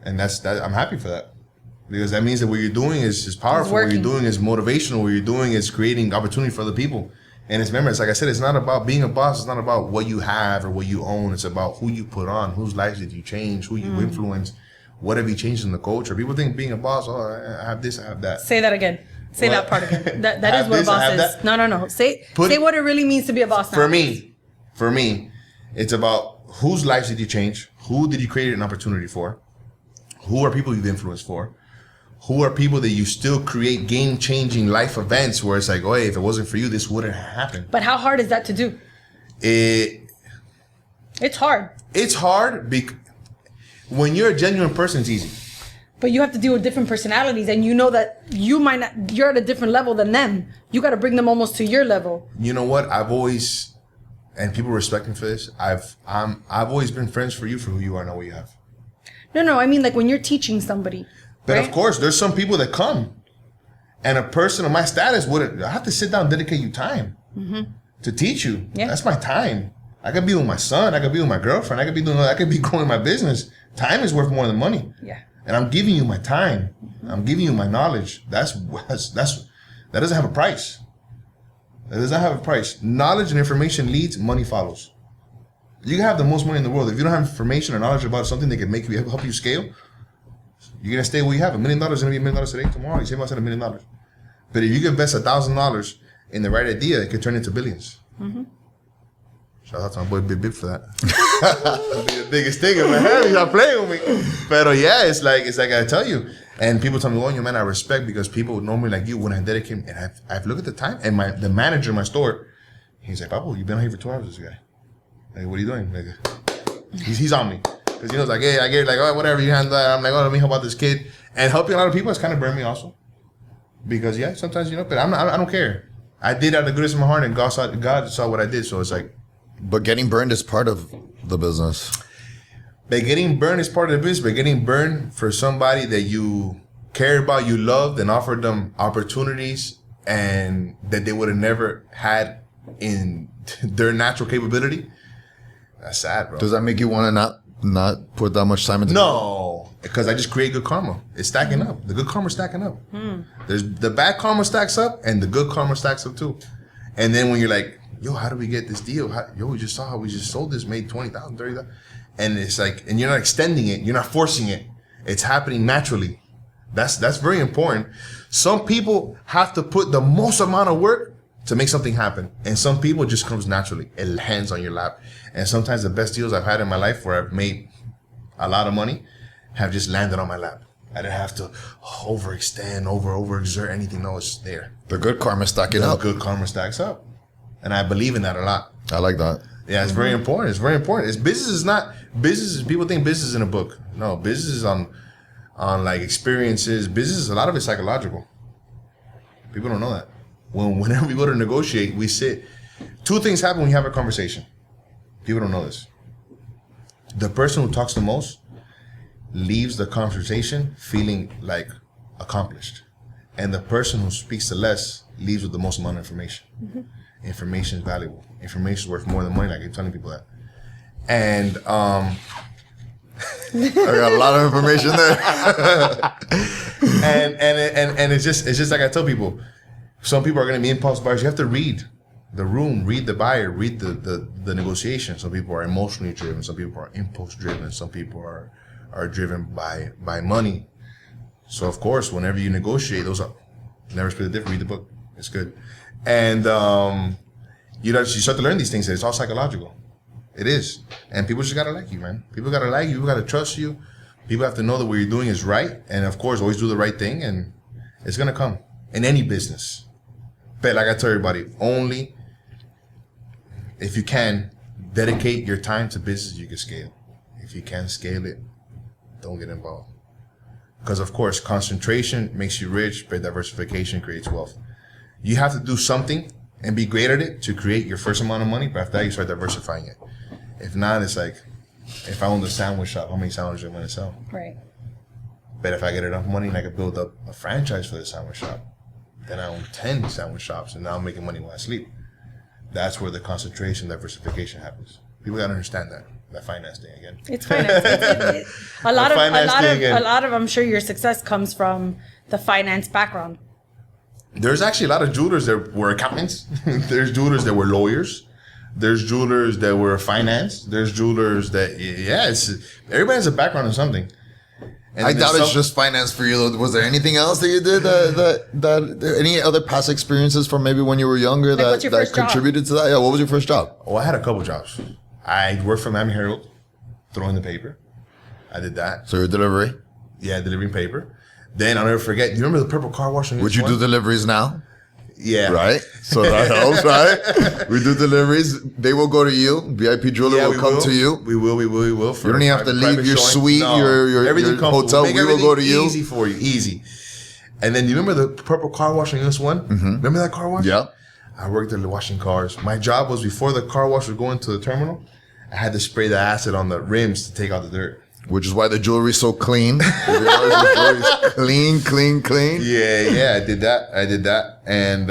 and that's I'm happy for that. Because that means that what you're doing is powerful. What you're doing is motivational. What you're doing is creating opportunity for other people. And it's, remember, it's like I said, it's not about being a boss. It's not about what you have or what you own. It's about who you put on, whose lives did you change, who you influence, what have you changed in the culture. People think being a boss, oh, I have this, I have that. Say that again. Say that part again. That is what a boss is. No. Say what it really means to be a boss now. For me, it's about whose lives did you change? Who did you create an opportunity for? Who are people you've influenced for? Who are people that you still create game-changing life events where it's like, oh, hey, if it wasn't for you, this wouldn't have happened. But how hard is that to do? It's hard. It's hard because when you're a genuine person, it's easy. But you have to deal with different personalities, and you know that you're at a different level than them. You got to bring them almost to your level. You know what? I've always, and people respect me for this. I've always been friends for you for who you are, not what you have. No. I mean, like when you're teaching somebody. But right? of course, there's some people that come, and a person of my status wouldn't. I have to sit down and dedicate you time to teach you. Yeah. That's my time. I could be with my son. I could be with my girlfriend. I could be growing my business. Time is worth more than money. Yeah. And I'm giving you my time. I'm giving you my knowledge. That doesn't have a price. That does not have a price. Knowledge and information leads. Money follows. You can have the most money in the world. If you don't have information or knowledge about something that can help you scale, you're going to stay where you have. $1 million is going to be $1 million today. Tomorrow, you save about $1 million. But if you can invest $1,000 in the right idea, it could turn into billions. Shout out to my boy Big Bip for that. That'll be the biggest thing in my head. He's not playing with me. But yeah, it's like I tell you. And people tell me, well, man, I respect because people normally like you, when I dedicate, and I've looked at the time, and the manager in my store, he's like, Pablo, you've been out here for 2 hours, this guy. Like, what are you doing? Like, he's on me. Because he knows, like, hey, I get like, oh, whatever, you handle that. I'm like, oh, let me help out this kid. And helping a lot of people has kind of burned me also. Because, yeah, sometimes, but I don't care. I did out of the goodness of my heart, and God saw what I did, so it's like. But getting burned is part of the business. But getting burned is part of the business, but getting burned for somebody that you care about, you loved, and offered them opportunities and that they would have never had in their natural capability, that's sad, bro. Does that make you want to not put that much time into No, because I just create good karma. It's stacking up. The good karma's stacking up. There's the bad karma stacks up, and the good karma stacks up too. And then when you're like, yo, how do we get this deal? We just saw how we just sold this, made 20,000, 30,000. And it's like, and you're not extending it. You're not forcing it. It's happening naturally. That's very important. Some people have to put the most amount of work to make something happen. And some people it just comes naturally. It lands on your lap. And sometimes the best deals I've had in my life where I've made a lot of money have just landed on my lap. I didn't have to overextend, overexert anything. No, it's there. The good karma stacking up. The good karma stacks up. And I believe in that a lot. I like that. Yeah, it's very important. It's very important. Business is people think business is in a book. No, business is on like experiences. Business is a lot of it psychological. People don't know that. Whenever we go to negotiate, we sit. 2 things happen when you have a conversation. People don't know this. The person who talks the most leaves the conversation feeling like accomplished. And the person who speaks the less leaves with the most amount of information. Information is valuable. Information is worth more than money. Like I'm telling people that. And I got a lot of information there. and it's just like I tell people. Some people are going to be impulse buyers. You have to read the room, read the buyer, read the negotiation. Some people are emotionally driven. Some people are impulse driven. Some people are driven by money. So of course, whenever you negotiate, those are never split the difference. Read the book. It's good. And you start to learn these things. It's all psychological. It is. And people just gotta like you, man. People gotta like you. People gotta trust you. People have to know that what you're doing is right. And of course, always do the right thing. And it's gonna come in any business. But like I tell everybody, only if you can dedicate your time to business, you can scale. If you can't scale it, don't get involved. Because of course, concentration makes you rich, but diversification creates wealth. You have to do something and be great at it to create your first amount of money, but after that, you start diversifying it. If not, it's like, if I owned a sandwich shop, how many sandwiches am I going to sell? Right. But if I get enough money and I could build up a franchise for the sandwich shop, then I own 10 sandwich shops, and now I'm making money while I sleep. That's where the concentration, diversification happens. People got to understand that finance thing again. It's finance. A lot of, I'm sure your success comes from the finance background. There's actually a lot of jewelers that were accountants. There's jewelers that were lawyers. There's jewelers that were finance. There's jewelers that, everybody has a background in something. And I doubt it's just finance for you. Was there anything else that you did that any other past experiences from maybe when you were younger that contributed to that? Yeah, what was your first job? Oh, I had a couple jobs. I worked for Miami Herald, throwing the paper. I did that. So your delivery? Yeah, delivering paper. Then I'll never forget. Do you remember the purple car wash? Would you do deliveries now? Yeah. Right? So that helps, right? We do deliveries. They will go to you. VIP jeweler will come to you. We will. You don't even have to leave your suite, your hotel. We will go to you. Easy for you. Easy. And then you remember the purple car wash on US 1? Mm-hmm. Remember that car wash? Yeah. I worked there washing cars. My job was before the car wash was going to the terminal, I had to spray the acid on the rims to take out the dirt. Which is why the jewelry's so clean. The jewelry's clean. Yeah, I did that. And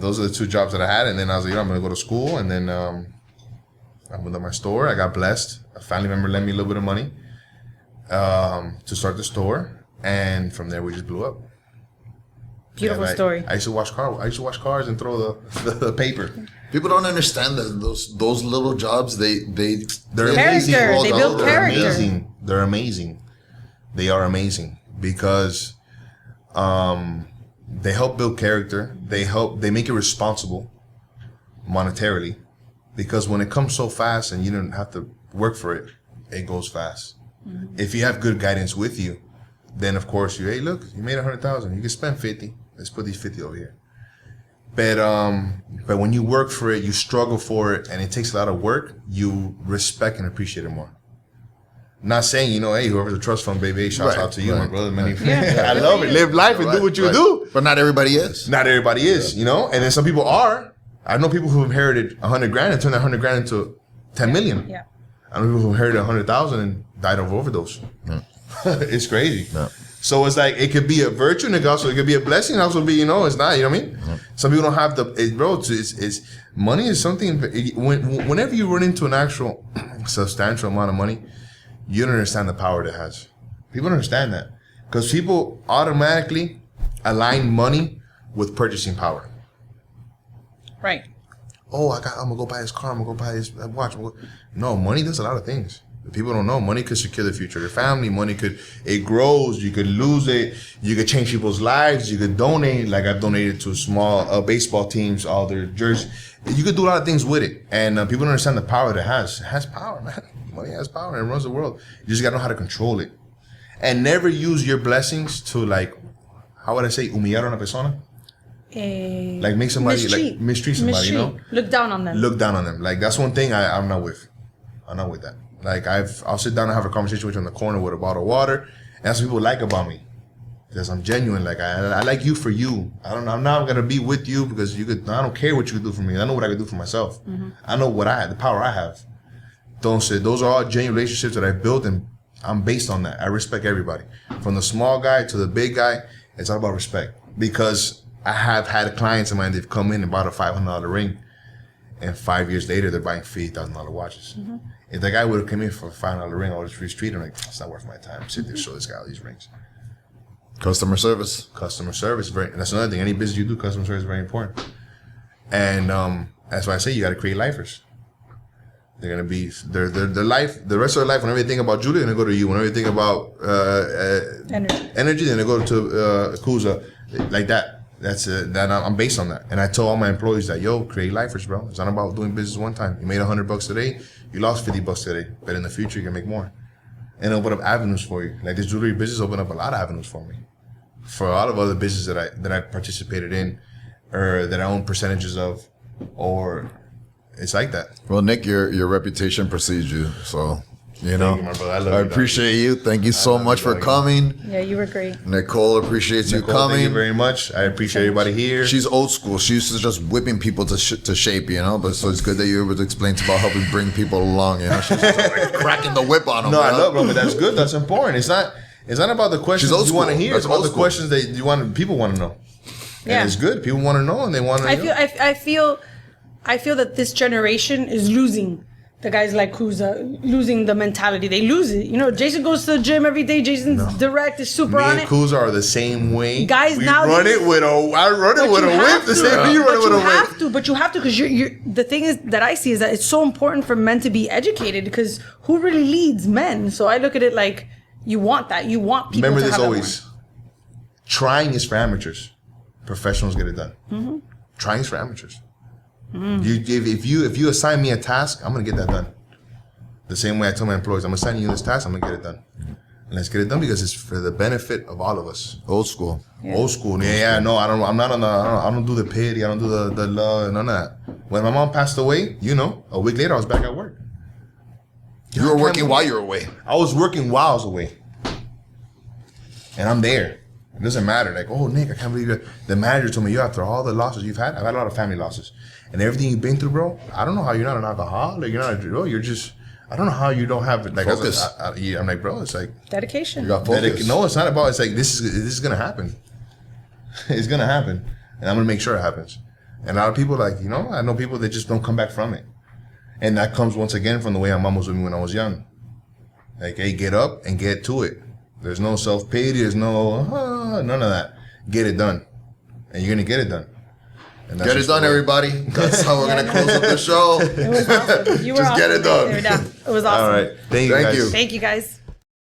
those are the 2 jobs that I had. And then I was like, I'm going to go to school. And then I went to my store. I got blessed. A family member lent me a little bit of money to start the store. And from there, we just blew up. Beautiful story. I used to wash cars and throw the paper. People don't understand that those little jobs, they're amazing. They build character. They're amazing. They are amazing because they help build character. They make you responsible monetarily, because when it comes so fast and you don't have to work for it, it goes fast. Mm-hmm. If you have good guidance with you, then of course hey, look, you made 100,000. You can spend 50. Let's put these 50 over here. But when you work for it, you struggle for it, and it takes a lot of work, you respect and appreciate it more. Not saying, hey, whoever's a trust fund, baby, shouts out to you, my brother. I love it. Live life and do what you do. But not everybody is. Not everybody is, And then some people are. I know people who inherited 100 grand and turned that 100 grand into 10 million. Yeah. I know people who inherited 100,000 and died of overdose. It's crazy. Yeah. So it's like, it could be a virtue, and it could be a blessing, and also be, it's not, you know what I mean? Yeah. Some people don't have it's money is something, whenever you run into an actual substantial amount of money, you don't understand the power it has. People don't understand that. Because people automatically align money with purchasing power. Right. Oh, I'm going to go buy this car, I'm going to go buy this watch. No, money does a lot of things. People don't know. Money could secure the future of your family. It grows. You could lose it. You could change people's lives. You could donate. Like I've donated to small baseball teams, all their jerseys. You could do a lot of things with it. And people don't understand the power that it has. It has power, man. Money has power and it runs the world. You just got to know how to control it. And never use your blessings to how would I say, humillar a una persona? Like make somebody, mistreat somebody, Look down on them. Look down on them. Like that's one thing I'm not with. I'm not with that. Like I'll sit down and have a conversation with you in the corner with a bottle of water. And that's what people like about me, because I'm genuine. Like I like you for you. I'm not gonna be with you because I don't care what you could do for me. I know what I could do for myself. Mm-hmm. I know the power I have. Those are all genuine relationships that I built, and I'm based on that. I respect everybody, from the small guy to the big guy. It's all about respect, because I have had clients of mine. They've come in and bought a $500 ring, and 5 years later they're buying $50,000 watches. Mm-hmm. If that guy would have come in for a $500 ring, I would just treat him like, it's not worth my time. Sit there, show this guy all these rings. Customer service. And that's another thing. Any business you do, customer service is very important. And that's why I say you got to create lifers. They're gonna be their life, the rest of their life. Whenever you think about Julie, they're gonna go to you. Whenever you think about energy, they're gonna go to Kuza, like that. That's that I'm based on that. And I told all my employees that, create lifers, bro. It's not about doing business one time. You made $100 today, you lost $50 today, but in the future you can make more. And open up avenues for you. Like this jewelry business opened up a lot of avenues for me. For a lot of other businesses that I participated in, or that I own percentages of, or it's like that. Well, Nick, your reputation precedes you, so Thank you, my brother. I appreciate you. Thank you so much for coming. Yeah, you were great. Nicole appreciates you coming. Thank you very much. I appreciate everybody here. She's old school. She used to just whipping people to shape, But so it's good that you're able to explain about helping bring people along. She's just cracking the whip on them. No, I love, bro, but that's good. That's important. It's not about the questions you want to hear. It's about the questions that people want to know. Yeah, and it's good. People want to know, and they want to. I feel that this generation is losing. The guys like Kuza, losing the mentality. They lose it. Jason goes to the gym every day. Jason's direct, is super on it. Me and Kuza are the same way. Guys, I run it with a whip. The same way you run it with a whip. But you have to, because the thing is that I see is that it's so important for men to be educated, because who really leads men? So I look at it like, you want that. You want people Remember to this have always. Trying is for amateurs. Professionals get it done. Mm-hmm. Trying is for amateurs. Mm. If you assign me a task, I'm gonna get that done. The same way I tell my employees, I'm assigning you this task, I'm gonna get it done. And let's get it done because it's for the benefit of all of us. Old school. Yeah. Old school. Yeah. No, I don't do the pity. I don't do the love. None of that. When my mom passed away, a week later I was back at work. You were working while you were away. I was working while I was away, and I'm there. It doesn't matter. Like, oh, Nick, I can't believe it. The manager told me, after all the losses you've had, I've had a lot of family losses. And everything you've been through, bro, I don't know how you're not an alcoholic. You're not you're just, I don't know how you don't have, focus. I'm like, bro, it's like. Dedication. You got focus. No, it's not about, it's like, this is going to happen. It's going to happen. And I'm going to make sure it happens. And a lot of people I know people that just don't come back from it. And that comes once again from the way my mom was with me when I was young. Like, hey, get up and get to it. There's no self-pity. There's no, none of that. Get it done. And you're going to get it done. Get it done, everybody. That's how we're going to close up the show. It was awesome. You were Just awesome. get it done. It was awesome. All right. Thank you, guys. Thank you, guys.